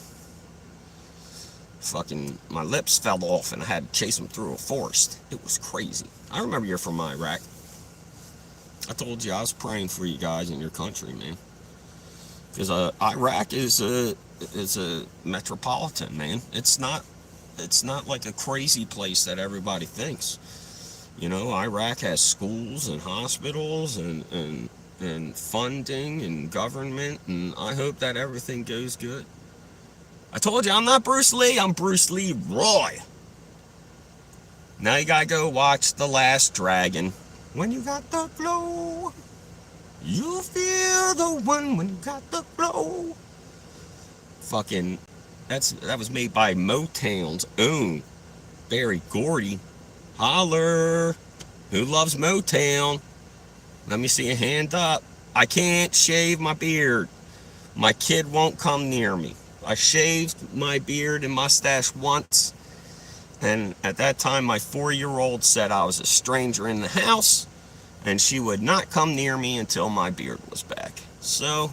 My lips fell off and I had to chase them through a forest. It was crazy. I remember you're from Iraq. I told you I was praying for you guys in your country, man. Because Iraq is a metropolitan, man. It's not like a crazy place that everybody thinks. You know, Iraq has schools and hospitals and funding and government, and I hope that everything goes good. I told you I'm not Bruce Lee, I'm Bruce Lee Roy. Now you gotta go watch The Last Dragon. When you got the glow, you feel the one when you got the glow. Fucking, that was made by Motown's own Berry Gordy. Holler! Who loves Motown? Let me see a hand up. I can't shave my beard. My kid won't come near me. I shaved my beard and mustache once, and at that time my 4-year-old said I was a stranger in the house, and she would not come near me until my beard was back. So,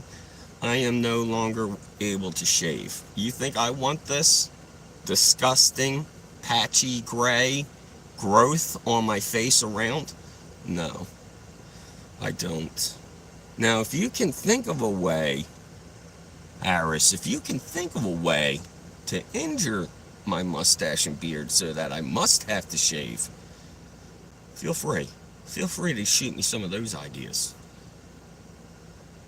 I am no longer able to shave. You think I want this disgusting, patchy, gray growth on my face around? No, I don't. Now, if you can think of a way, Harris, if you can think of a way to injure my mustache and beard so that I must have to shave, feel free. Feel free to shoot me some of those ideas.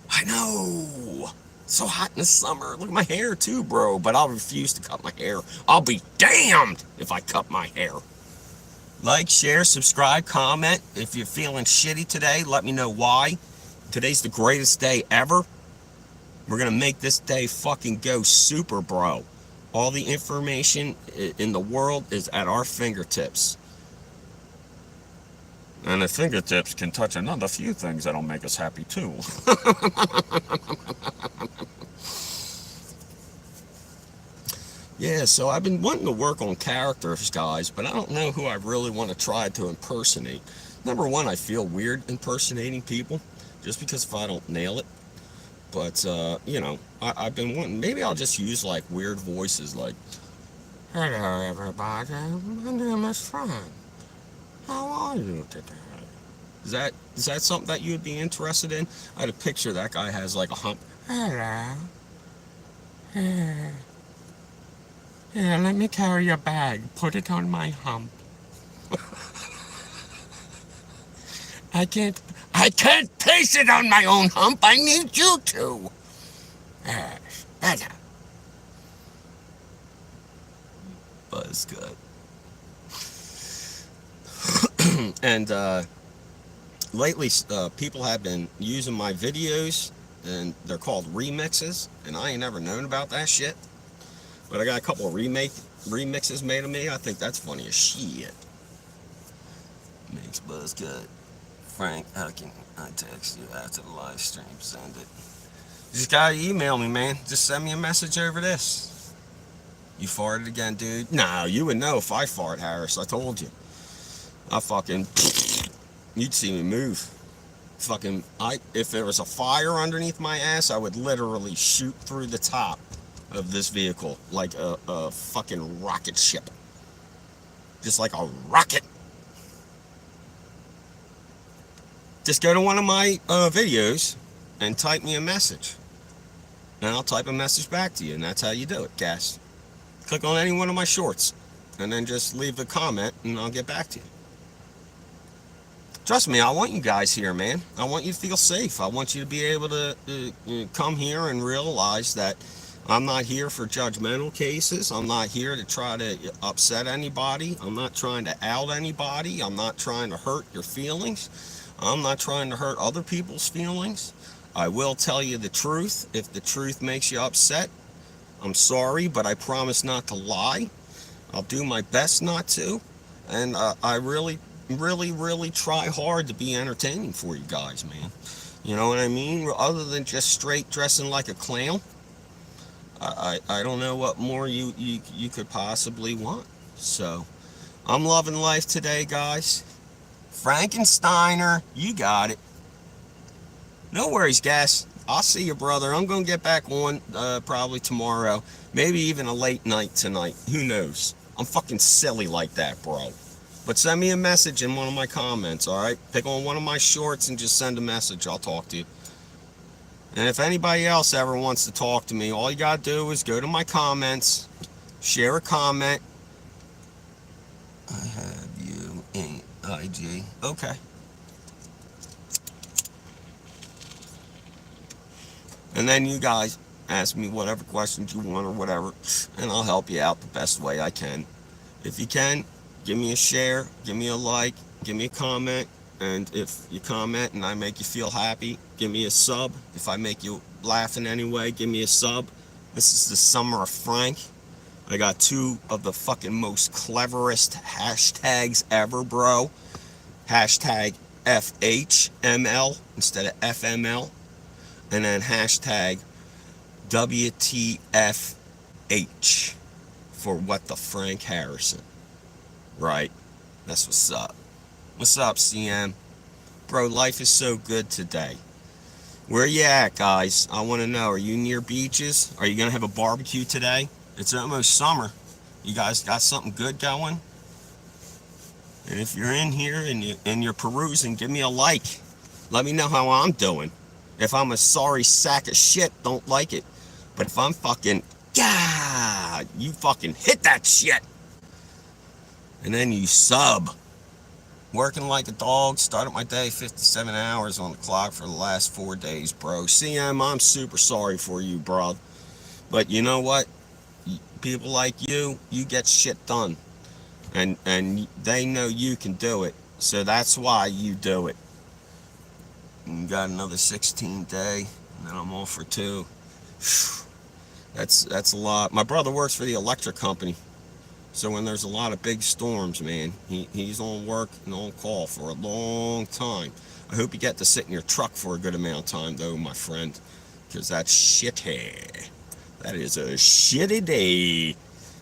I know! It's so hot in the summer. Look at my hair too, bro. But I'll refuse to cut my hair. I'll be damned if I cut my hair. Like, share, subscribe, comment. If you're feeling shitty today, let me know why. Today's the greatest day ever. We're going to make this day fucking go super, bro. All the information in the world is at our fingertips. And the fingertips can touch another few things that'll make us happy too. Yeah, so I've been wanting to work on characters, guys, but I don't know who I really want to try to impersonate. Number one, I feel weird impersonating people, just because if I don't nail it. But, you know, I've been wanting, maybe I'll just use, like, weird voices, like, hello, everybody, my name is Frank. How are you today? Is that something that you'd be interested in? I had a picture that guy has, like, a hump. Hello. Here, let me carry your bag. Put it on my hump. I can't place it on my own hump. I need you to. Better. Buzz good. And lately, people have been using my videos, and they're called remixes, and I ain't never known about that shit. But I got a couple of remixes made of me. I think that's funny as shit. Makes Buzz good. Frank, how can I text you after the live stream? Send it. You just gotta email me, man. Just send me a message over this. You farted again, dude? No, you would know if I fart, Harris. I told you. I fucking... You'd see me move. If there was a fire underneath my ass, I would literally shoot through the top of this vehicle like a fucking rocket ship. Just like a rocket. Just go to one of my videos and type me a message. And I'll type a message back to you, and that's how you do it, guys. Click on any one of my shorts, and then just leave a comment, and I'll get back to you. Trust me, I want you guys here, man. I want you to feel safe. I want you to be able to come here and realize that I'm not here for judgmental cases. I'm not here to try to upset anybody. I'm not trying to out anybody. I'm not trying to hurt your feelings. I'm not trying to hurt other people's feelings. I will tell you the truth. If the truth makes you upset, I'm sorry, but I promise not to lie. I'll do my best not to. And I really try hard to be entertaining for you guys, man. You know what I mean? Other than just straight dressing like a clown, I don't know what more you could possibly want. So, I'm loving life today, guys. Frankensteiner, you got it. No worries, guys. I'll see you, brother. I'm going to get back on probably tomorrow. Maybe even a late night tonight. Who knows? I'm fucking silly like that, bro. But send me a message in one of my comments, alright? Pick on one of my shorts and just send a message. I'll talk to you. And if anybody else ever wants to talk to me, all you gotta do is go to my comments, share a comment. I have you in IG. Okay. And then you guys ask me whatever questions you want or whatever, and I'll help you out the best way I can. If you can, give me a share, give me a like, give me a comment, and if you comment and I make you feel happy, give me a sub. If I make you laugh in any way, give me a sub. This is the Summer of Frank. I got 2 of the fucking most cleverest hashtags ever, bro. Hashtag FHML instead of FML. And then hashtag WTFH for what the Frank Harrison. Right? That's what's up. What's up, CM? Bro, life is so good today. Where you at, guys? I want to know. Are you near beaches? Are you going to have a barbecue today? It's almost summer. You guys got something good going? And if you're in here and you're perusing, give me a like. Let me know how I'm doing. If I'm a sorry sack of shit, don't like it. But if I'm fucking, God, you fucking hit that shit. And then you sub. Working like a dog. Started my day 57 hours on the clock for the last 4 days, bro. CM, I'm super sorry for you, bro. But you know what? People like you get shit done. And they know you can do it. So that's why you do it. And got another 16 day, and then I'm off for 2. That's a lot. My brother works for the electric company, so when there's a lot of big storms, man, he's on work and on call for a long time. I hope you get to sit in your truck for a good amount of time, though, my friend, because that's shitty. That is a shitty day.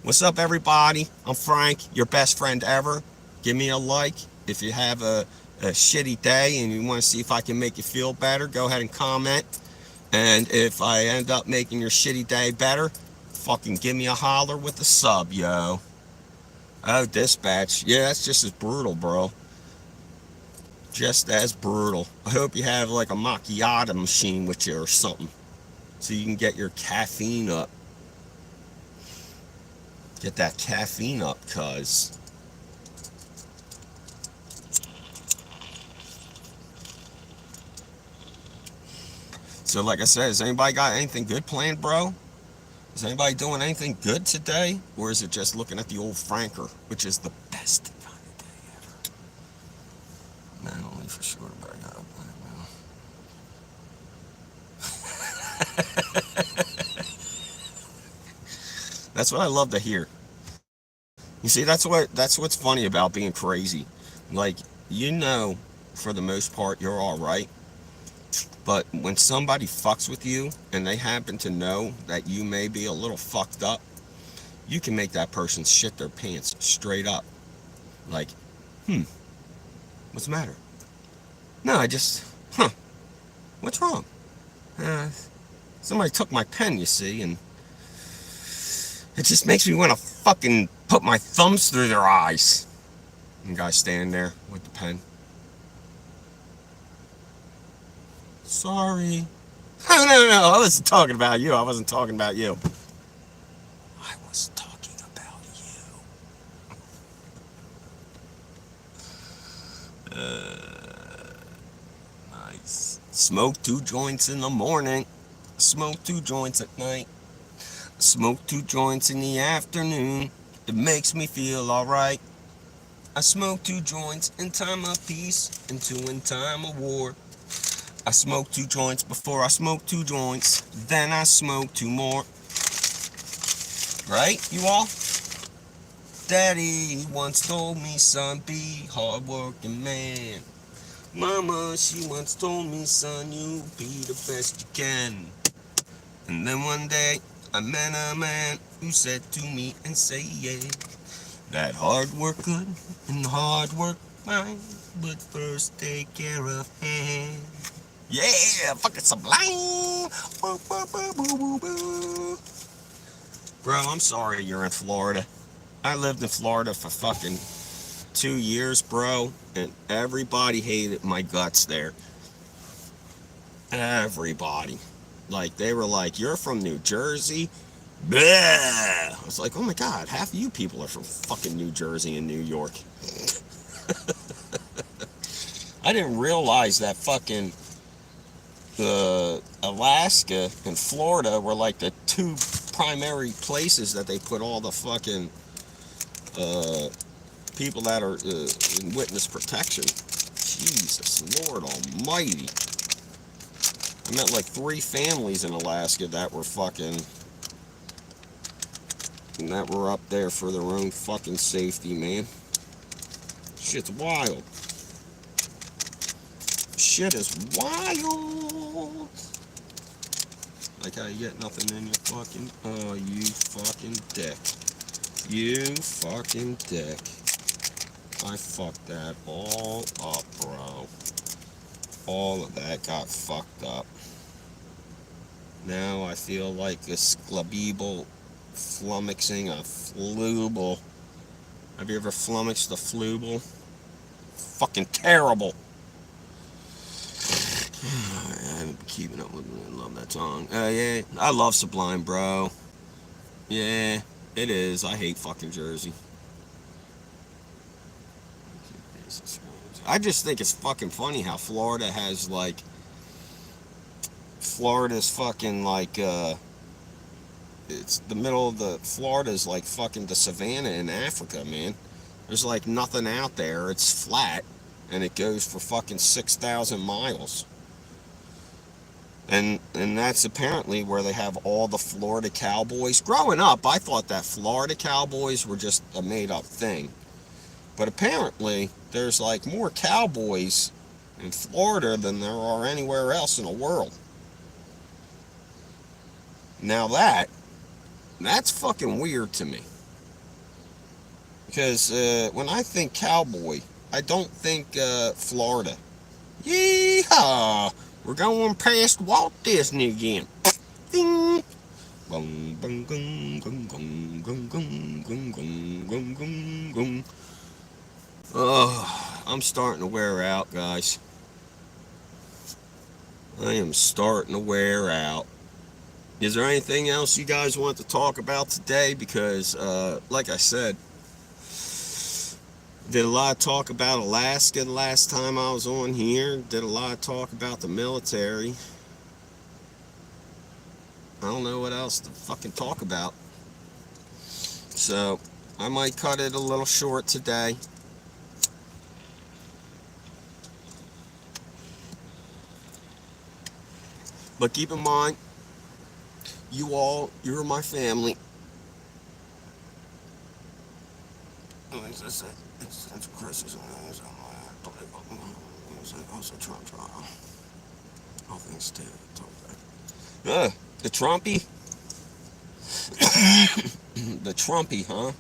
What's up, everybody? I'm Frank, your best friend ever. Give me a like if you have a shitty day and you want to see if I can make you feel better. Go ahead and comment. And if I end up making your shitty day better, fucking give me a holler with a sub, yo. Oh, dispatch. Yeah, that's just as brutal, bro. Just as brutal. I hope you have like a macchiato machine with you or something, so you can get your caffeine up. Get that caffeine up, cuz. So like I said, has anybody got anything good planned, bro? Is anybody doing anything good today? Or is it just looking at the old Franker, which is the best kind of day ever? Man, only for sure, but I gotta That's what I love to hear. You see, that's what's funny about being crazy. Like, for the most part, you're all right. But when somebody fucks with you and they happen to know that you may be a little fucked up, you can make that person shit their pants straight up. Like, what's the matter? No, what's wrong? Somebody took my pen, you see, and it just makes me want to fucking put my thumbs through their eyes. And guy standing there with the pen. Sorry. No, I wasn't talking about you. I wasn't talking about you. I was talking about you. Nice. Smoke 2 joints in the morning. Smoke 2 joints at night. Smoke 2 joints in the afternoon. It makes me feel alright. I smoke 2 joints in time of peace and 2 in time of war. I smoke 2 joints before I smoke 2 joints. Then I smoke 2 more. Right, you all? Daddy once told me, son, be hard-working man. Mama, she once told me, son, you be the best you can. And then one day, I met a man who said to me and say, yeah, that hard work good and hard work fine, but first take care of him. Yeah, fucking sublime. Boo, boo, boo, boo, boo, boo. Bro, I'm sorry you're in Florida. I lived in Florida for fucking 2 years, bro, and everybody hated my guts there. Everybody. Like, they were like, you're from New Jersey? Bleh. I was like, oh my god, half of you people are from fucking New Jersey and New York. I didn't realize that fucking Alaska and Florida were like the two primary places that they put all the fucking people that are in witness protection. Jesus Lord Almighty. I met like 3 families in Alaska that were fucking, that were up there for their own fucking safety, man. Shit's wild. Shit is wild. Like how you get nothing in your fucking, oh, you fucking dick. You fucking dick. I fucked that all up, bro. All of that got fucked up. Now I feel like a schlubble flummoxing a fluble. Have you ever flummoxed a fluble? Fucking terrible. I haven't been keeping up with it. I love that song. Yeah, I love Sublime, bro. Yeah, it is. I hate fucking Jersey. I just think it's fucking funny how Florida has like, Florida's fucking like, it's the middle of the, Florida's like fucking the savannah in Africa, man. There's like nothing out there. It's flat, and it goes for fucking 6,000 miles. And that's apparently where they have all the Florida cowboys. Growing up, I thought that Florida cowboys were just a made-up thing. But apparently, there's like more cowboys in Florida than there are anywhere else in the world. Now that's fucking weird to me. Because when I think cowboy, I don't think Florida. Yeehaw! We're going past Walt Disney again. Ding! Gong, gong, gong, gong, gong, gong, gong, gong, gong, gong, gong, gong. Oh, I'm starting to wear out, guys. I am starting to wear out. Is there anything else you guys want to talk about today? Because, like I said, did a lot of talk about Alaska the last time I was on here. Did a lot of talk about the military. I don't know what else to fucking talk about. So, I might cut it a little short today. But keep in mind, you're my family. It's Chris is also Trump trial. All things too. The Trumpy? The Trumpy, huh?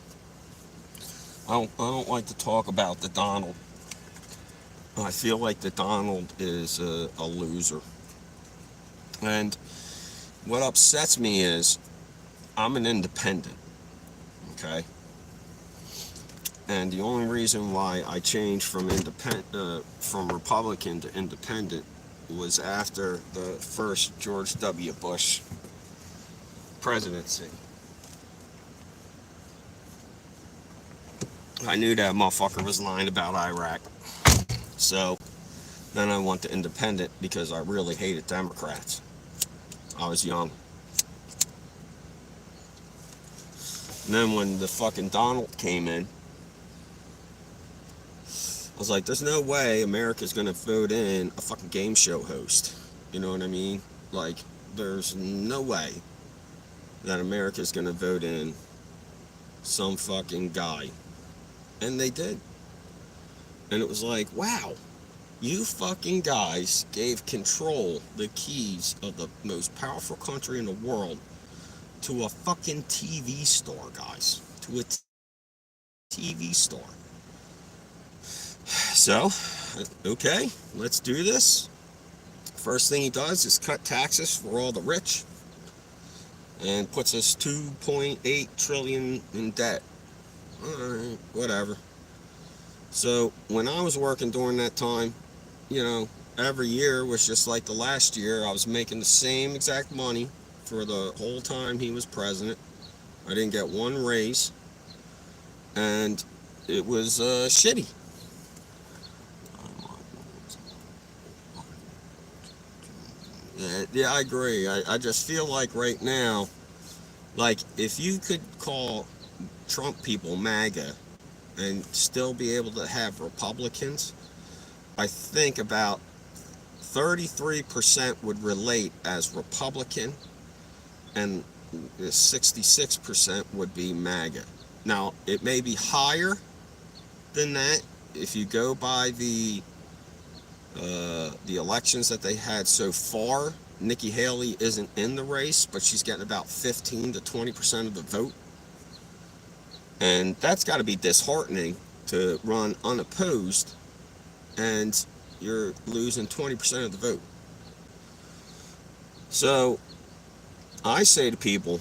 I don't like to talk about the Donald. I feel like the Donald is a loser. And what upsets me is I'm an independent, okay? And the only reason why I changed from Republican to independent was after the first George W. Bush presidency. I knew that motherfucker was lying about Iraq. So then I went to independent because I really hated Democrats. I was young. And then when the fucking Donald came in, I was like, there's no way America's gonna vote in a fucking game show host. You know what I mean? Like, there's no way that America's gonna vote in some fucking guy And they did. And it was like, wow, you fucking guys gave control, the keys of the most powerful country in the world, to a fucking TV star, guys. To a TV star. So, okay, let's do this. First thing he does is cut taxes for all the rich and puts us 2.8 trillion in debt. Alright, whatever. So when I was working during that time, you know, every year was just like the last year. I was making the same exact money for the whole time he was president. I didn't get one raise, and it was shitty. Yeah, I agree. I just feel like right now, like if you could call Trump people MAGA and still be able to have Republicans, I think about 33% would relate as Republican, and 66% would be MAGA. Now, it may be higher than that if you go by the elections that they had so far. Nikki Haley isn't in the race, but she's getting about 15 to 20% of the vote. And that's got to be disheartening to run unopposed and you're losing 20% of the vote. So I say to people,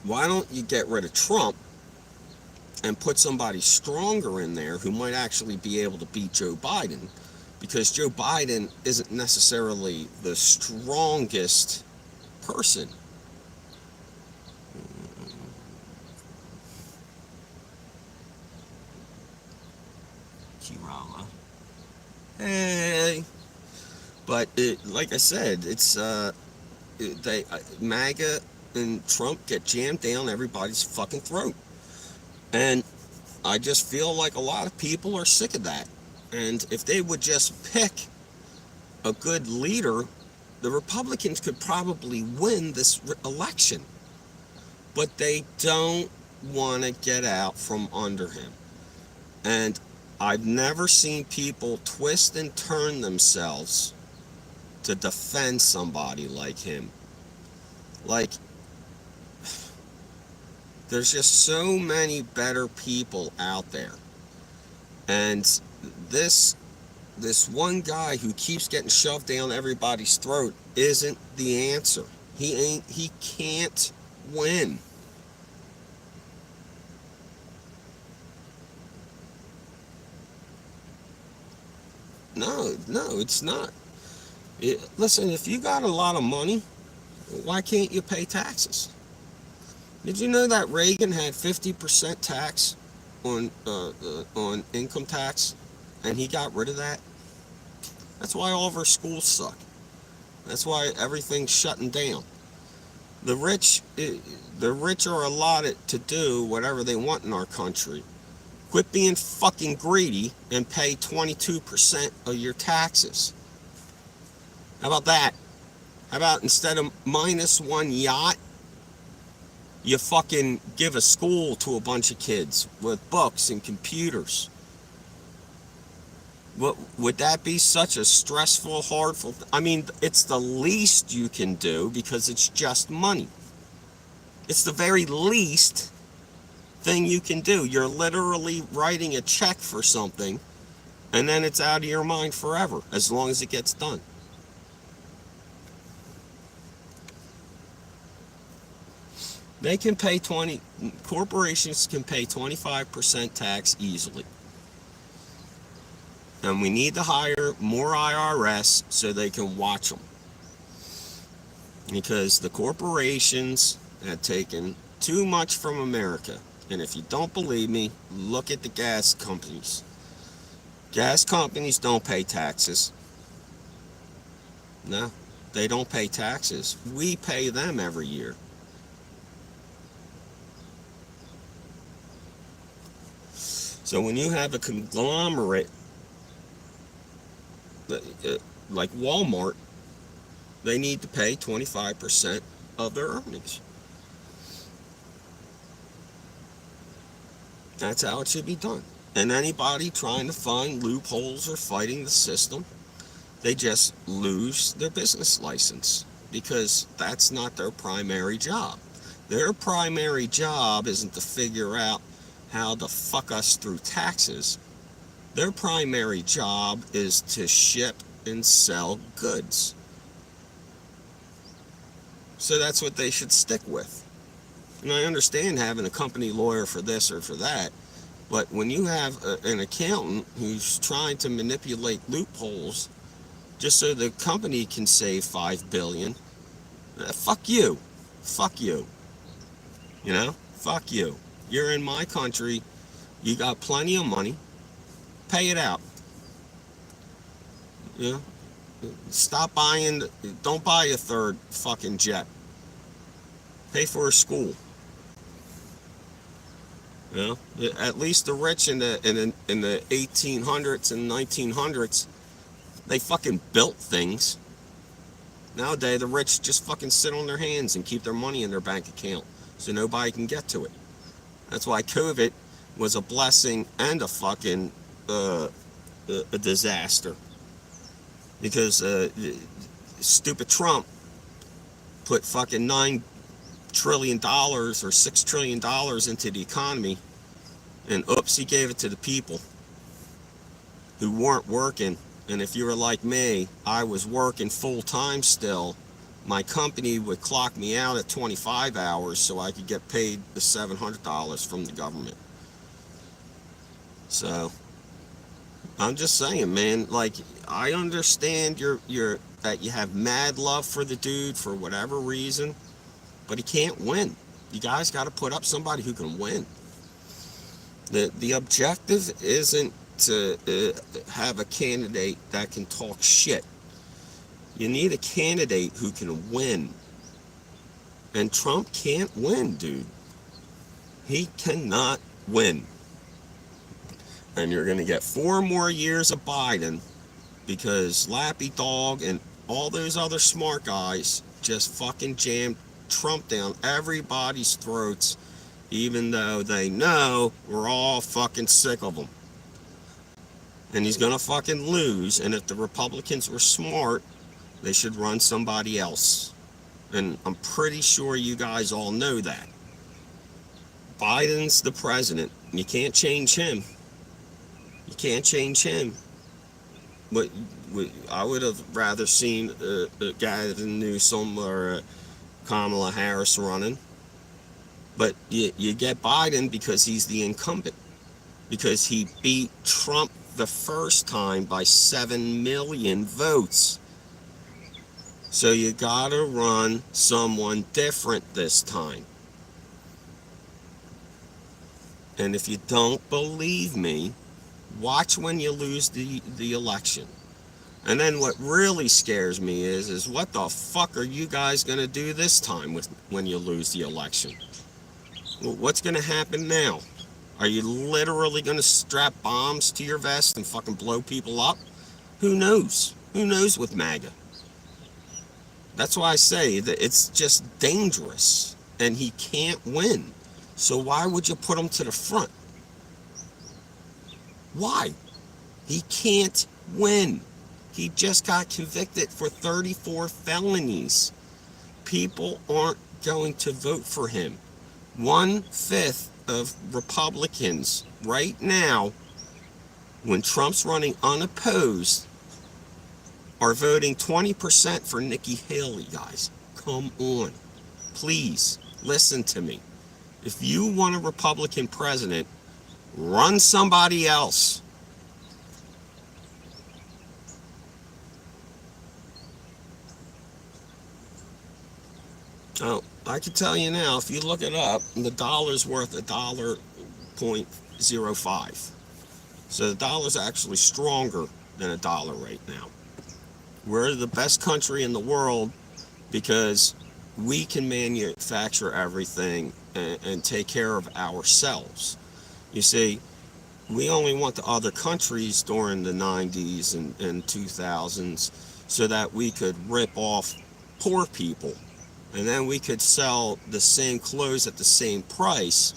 why don't you get rid of Trump and put somebody stronger in there who might actually be able to beat Joe Biden? Because Joe Biden isn't necessarily the strongest person. Kirama. Hey. But like I said, it's MAGA and Trump get jammed down everybody's fucking throat. And I just feel like a lot of people are sick of that. And if they would just pick a good leader, the Republicans could probably win this election. But they don't want to get out from under him. And I've never seen people twist and turn themselves to defend somebody like him. Like, there's just so many better people out there. And this one guy who keeps getting shoved down everybody's throat isn't the answer. He can't win. No, it's not. Listen, if you got a lot of money, why can't you pay taxes? Did you know that Reagan had 50% tax on income tax, and he got rid of that? That's why all of our schools suck. That's why everything's shutting down. The rich are allotted to do whatever they want in our country. Quit being fucking greedy and pay 22% of your taxes. How about that? How about instead of -1 yacht, you fucking give a school to a bunch of kids with books and computers? What would that be such a stressful, hardful? I mean, it's the least you can do because it's just money. It's the very least thing you can do. You're literally writing a check for something, and then it's out of your mind forever, as long as it gets done. They can pay corporations can pay 25% tax easily. And we need to hire more IRS so they can watch them. Because the corporations have taken too much from America. And if you don't believe me, look at the gas companies. Gas companies don't pay taxes. No, they don't pay taxes. We pay them every year. So when you have a conglomerate like Walmart, they need to pay 25% of their earnings. That's how it should be done. And anybody trying to find loopholes or fighting the system, they just lose their business license, because that's not their primary job. Their primary job isn't to figure out how to fuck us through taxes. Their primary job is to ship and sell goods. So that's what they should stick with. And I understand having a company lawyer for this or for that, but when you have an accountant who's trying to manipulate loopholes just so the company can save $5 billion, fuck you. Fuck you. You know? Fuck you. You're in my country. You got plenty of money. Pay it out. You know? Stop buying. Don't buy a third fucking jet. Pay for a school. You know? At least the rich in the 1800s and 1900s, they fucking built things. Nowadays, the rich just fucking sit on their hands and keep their money in their bank account so nobody can get to it. That's why COVID was a blessing and a fucking a disaster. Because stupid Trump put fucking $9 trillion or $6 trillion into the economy, and oops, he gave it to the people who weren't working. And if you were like me, I was working full time still. My company would clock me out at 25 hours so I could get paid the $700 from the government. So I'm just saying, man, like, I understand that you have mad love for the dude for whatever reason, but he can't win. You guys got to put up somebody who can win. The objective isn't to have a candidate that can talk shit. You need a candidate who can win. And Trump can't win, dude. He cannot win. And you're going to get 4 more years of Biden because Lappy Dog and all those other smart guys just fucking jammed Trump down everybody's throats, even though they know we're all fucking sick of him. And he's going to fucking lose. And if the Republicans were smart, they should run somebody else. And I'm pretty sure you guys all know that. Biden's the president. You can't change him. You can't change him. But I would have rather seen Gavin Newsom or Kamala Harris running. But you get Biden because he's the incumbent. Because he beat Trump the first time by 7 million votes. So you gotta run someone different this time. And if you don't believe me, watch when you lose the election. And then what really scares me is what the fuck are you guys gonna do this time when you lose the election? What's gonna happen now? Are you literally gonna strap bombs to your vest and fucking blow people up? Who knows? Who knows with MAGA? That's why I say that it's just dangerous, and he can't win. So why would you put him to the front? Why? He can't win. He just got convicted for 34 felonies. People aren't going to vote for him. 1/5 of Republicans right now, when Trump's running unopposed, are voting 20% for Nikki Haley, guys. Come on. Please, listen to me. If you want a Republican president, run somebody else. Oh, I can tell you now, if you look it up, the dollar's worth $1.05. So the dollar's actually stronger than a dollar right now. We're the best country in the world because we can manufacture everything and take care of ourselves. You see, we only went to other countries during the 90s and 2000s so that we could rip off poor people. And then we could sell the same clothes at the same price,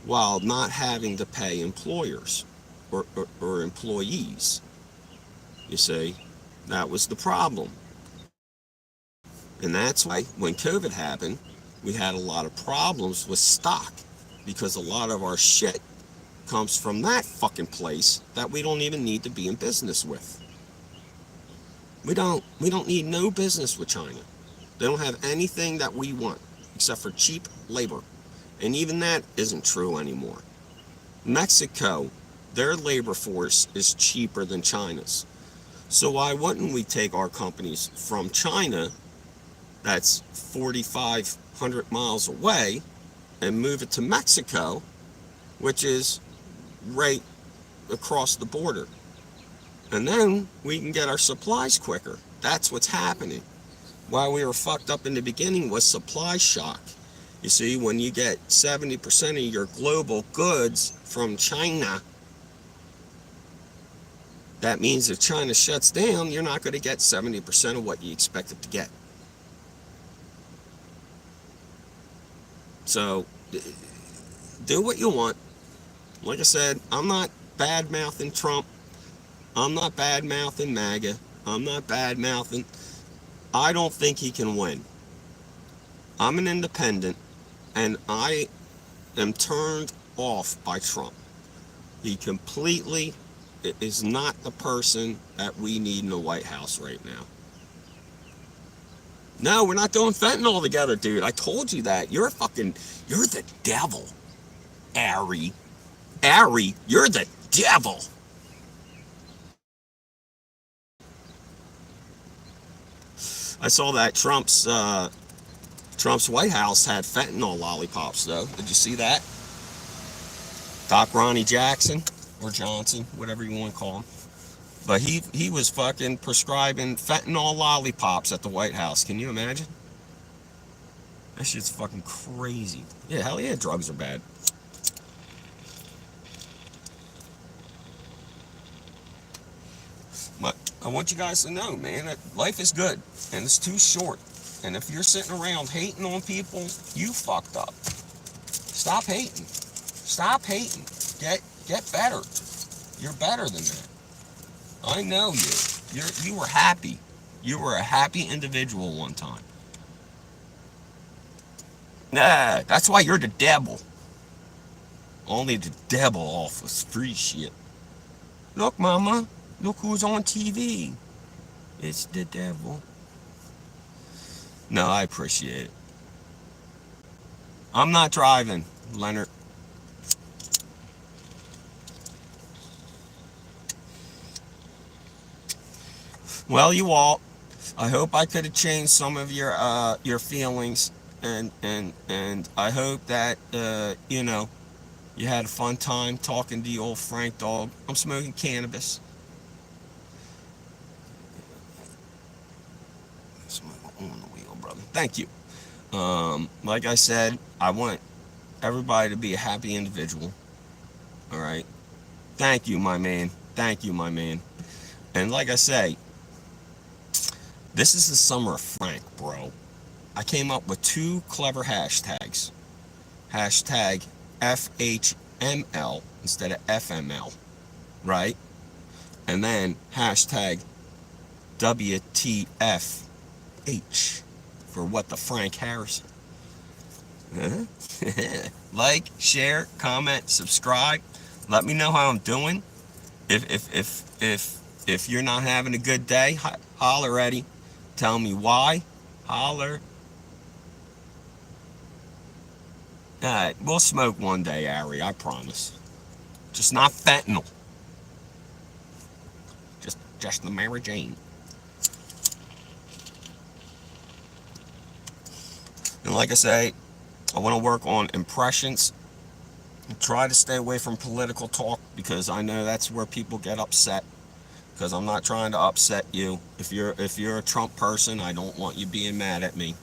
while not having to pay employers or employees. You see, that was the problem. And that's why when COVID happened, we had a lot of problems with stock because a lot of our shit comes from that fucking place that we don't even need to be in business with. We don't need no business with China. They don't have anything that we want except for cheap labor. And even that isn't true anymore. Mexico, their labor force is cheaper than China's. So why wouldn't we take our companies from China, that's 4,500 miles away, and move it to Mexico, which is right across the border? And then we can get our supplies quicker. That's what's happening. Why we were fucked up in the beginning was supply shock. You see, when you get 70% of your global goods from China, that means if China shuts down, you're not going to get 70% of what you expect it to get. So, do what you want. Like I said, I'm not bad-mouthing Trump. I'm not bad-mouthing MAGA. I'm not bad-mouthing. I don't think he can win. I'm an independent, and I am turned off by Trump. He completely is not the person that we need in the White House right now. No, we're not doing fentanyl together, dude. I told you that. You're the devil. Ari. Ari, you're the devil. I saw that Trump's White House had fentanyl lollipops, though. Did you see that? Doc Ronnie Jackson, or Johnson, whatever you want to call him. But he was fucking prescribing fentanyl lollipops at the White House. Can you imagine? That shit's fucking crazy. Yeah, hell yeah, drugs are bad. But I want you guys to know, man, that life is good, and it's too short. And if you're sitting around hating on people, you fucked up. Stop hating. Stop hating. Get better. You're better than that. I know you. You were happy. You were a happy individual one time. Nah, that's why you're the devil. Only the devil offers free shit. Look, mama. Look who's on TV. It's the devil. No, I appreciate it. I'm not driving, Leonard. Well, you all, I hope I could have changed some of your feelings, and I hope that you had a fun time talking to the old Frank dog. I'm smoking cannabis. Smoking on the wheel, brother. Thank you. Like I said, I want everybody to be a happy individual. All right. Thank you, my man. Thank you, my man. And like I say, this is the summer of Frank, bro. I came up with 2 clever hashtags. Hashtag FHML instead of FML, right? And then hashtag WTFH for what the Frank Harrison. Like, share, comment, subscribe. Let me know how I'm doing. If you're not having a good day, holler, Eddie. Tell me why. Holler. Alright, we'll smoke one day, Ari, I promise. Just not fentanyl. Just the Mary Jane. And like I say, I want to work on impressions. Try to stay away from political talk because I know that's where people get upset. Because I'm not trying to upset you. If you're a Trump person, I don't want you being mad at me.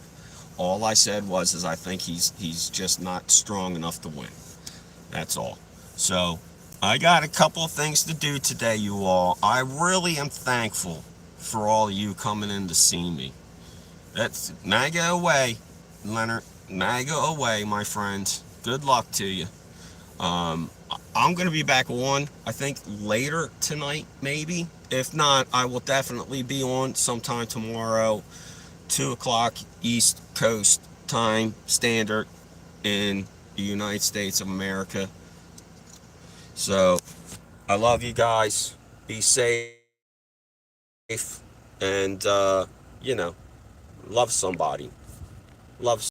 All I said is I think he's just not strong enough to win. That's all. So I got a couple of things to do today, you all. I really am thankful for all of you coming in to see me. That's MAGA away, Leonard. MAGA away, my friends. Good luck to you. I'm gonna be back on, I think, later tonight, maybe. If not, I will definitely be on sometime tomorrow, 2 o'clock East Coast time standard in the United States of America. So I love you guys. Be safe, and you know, love somebody. Love somebody.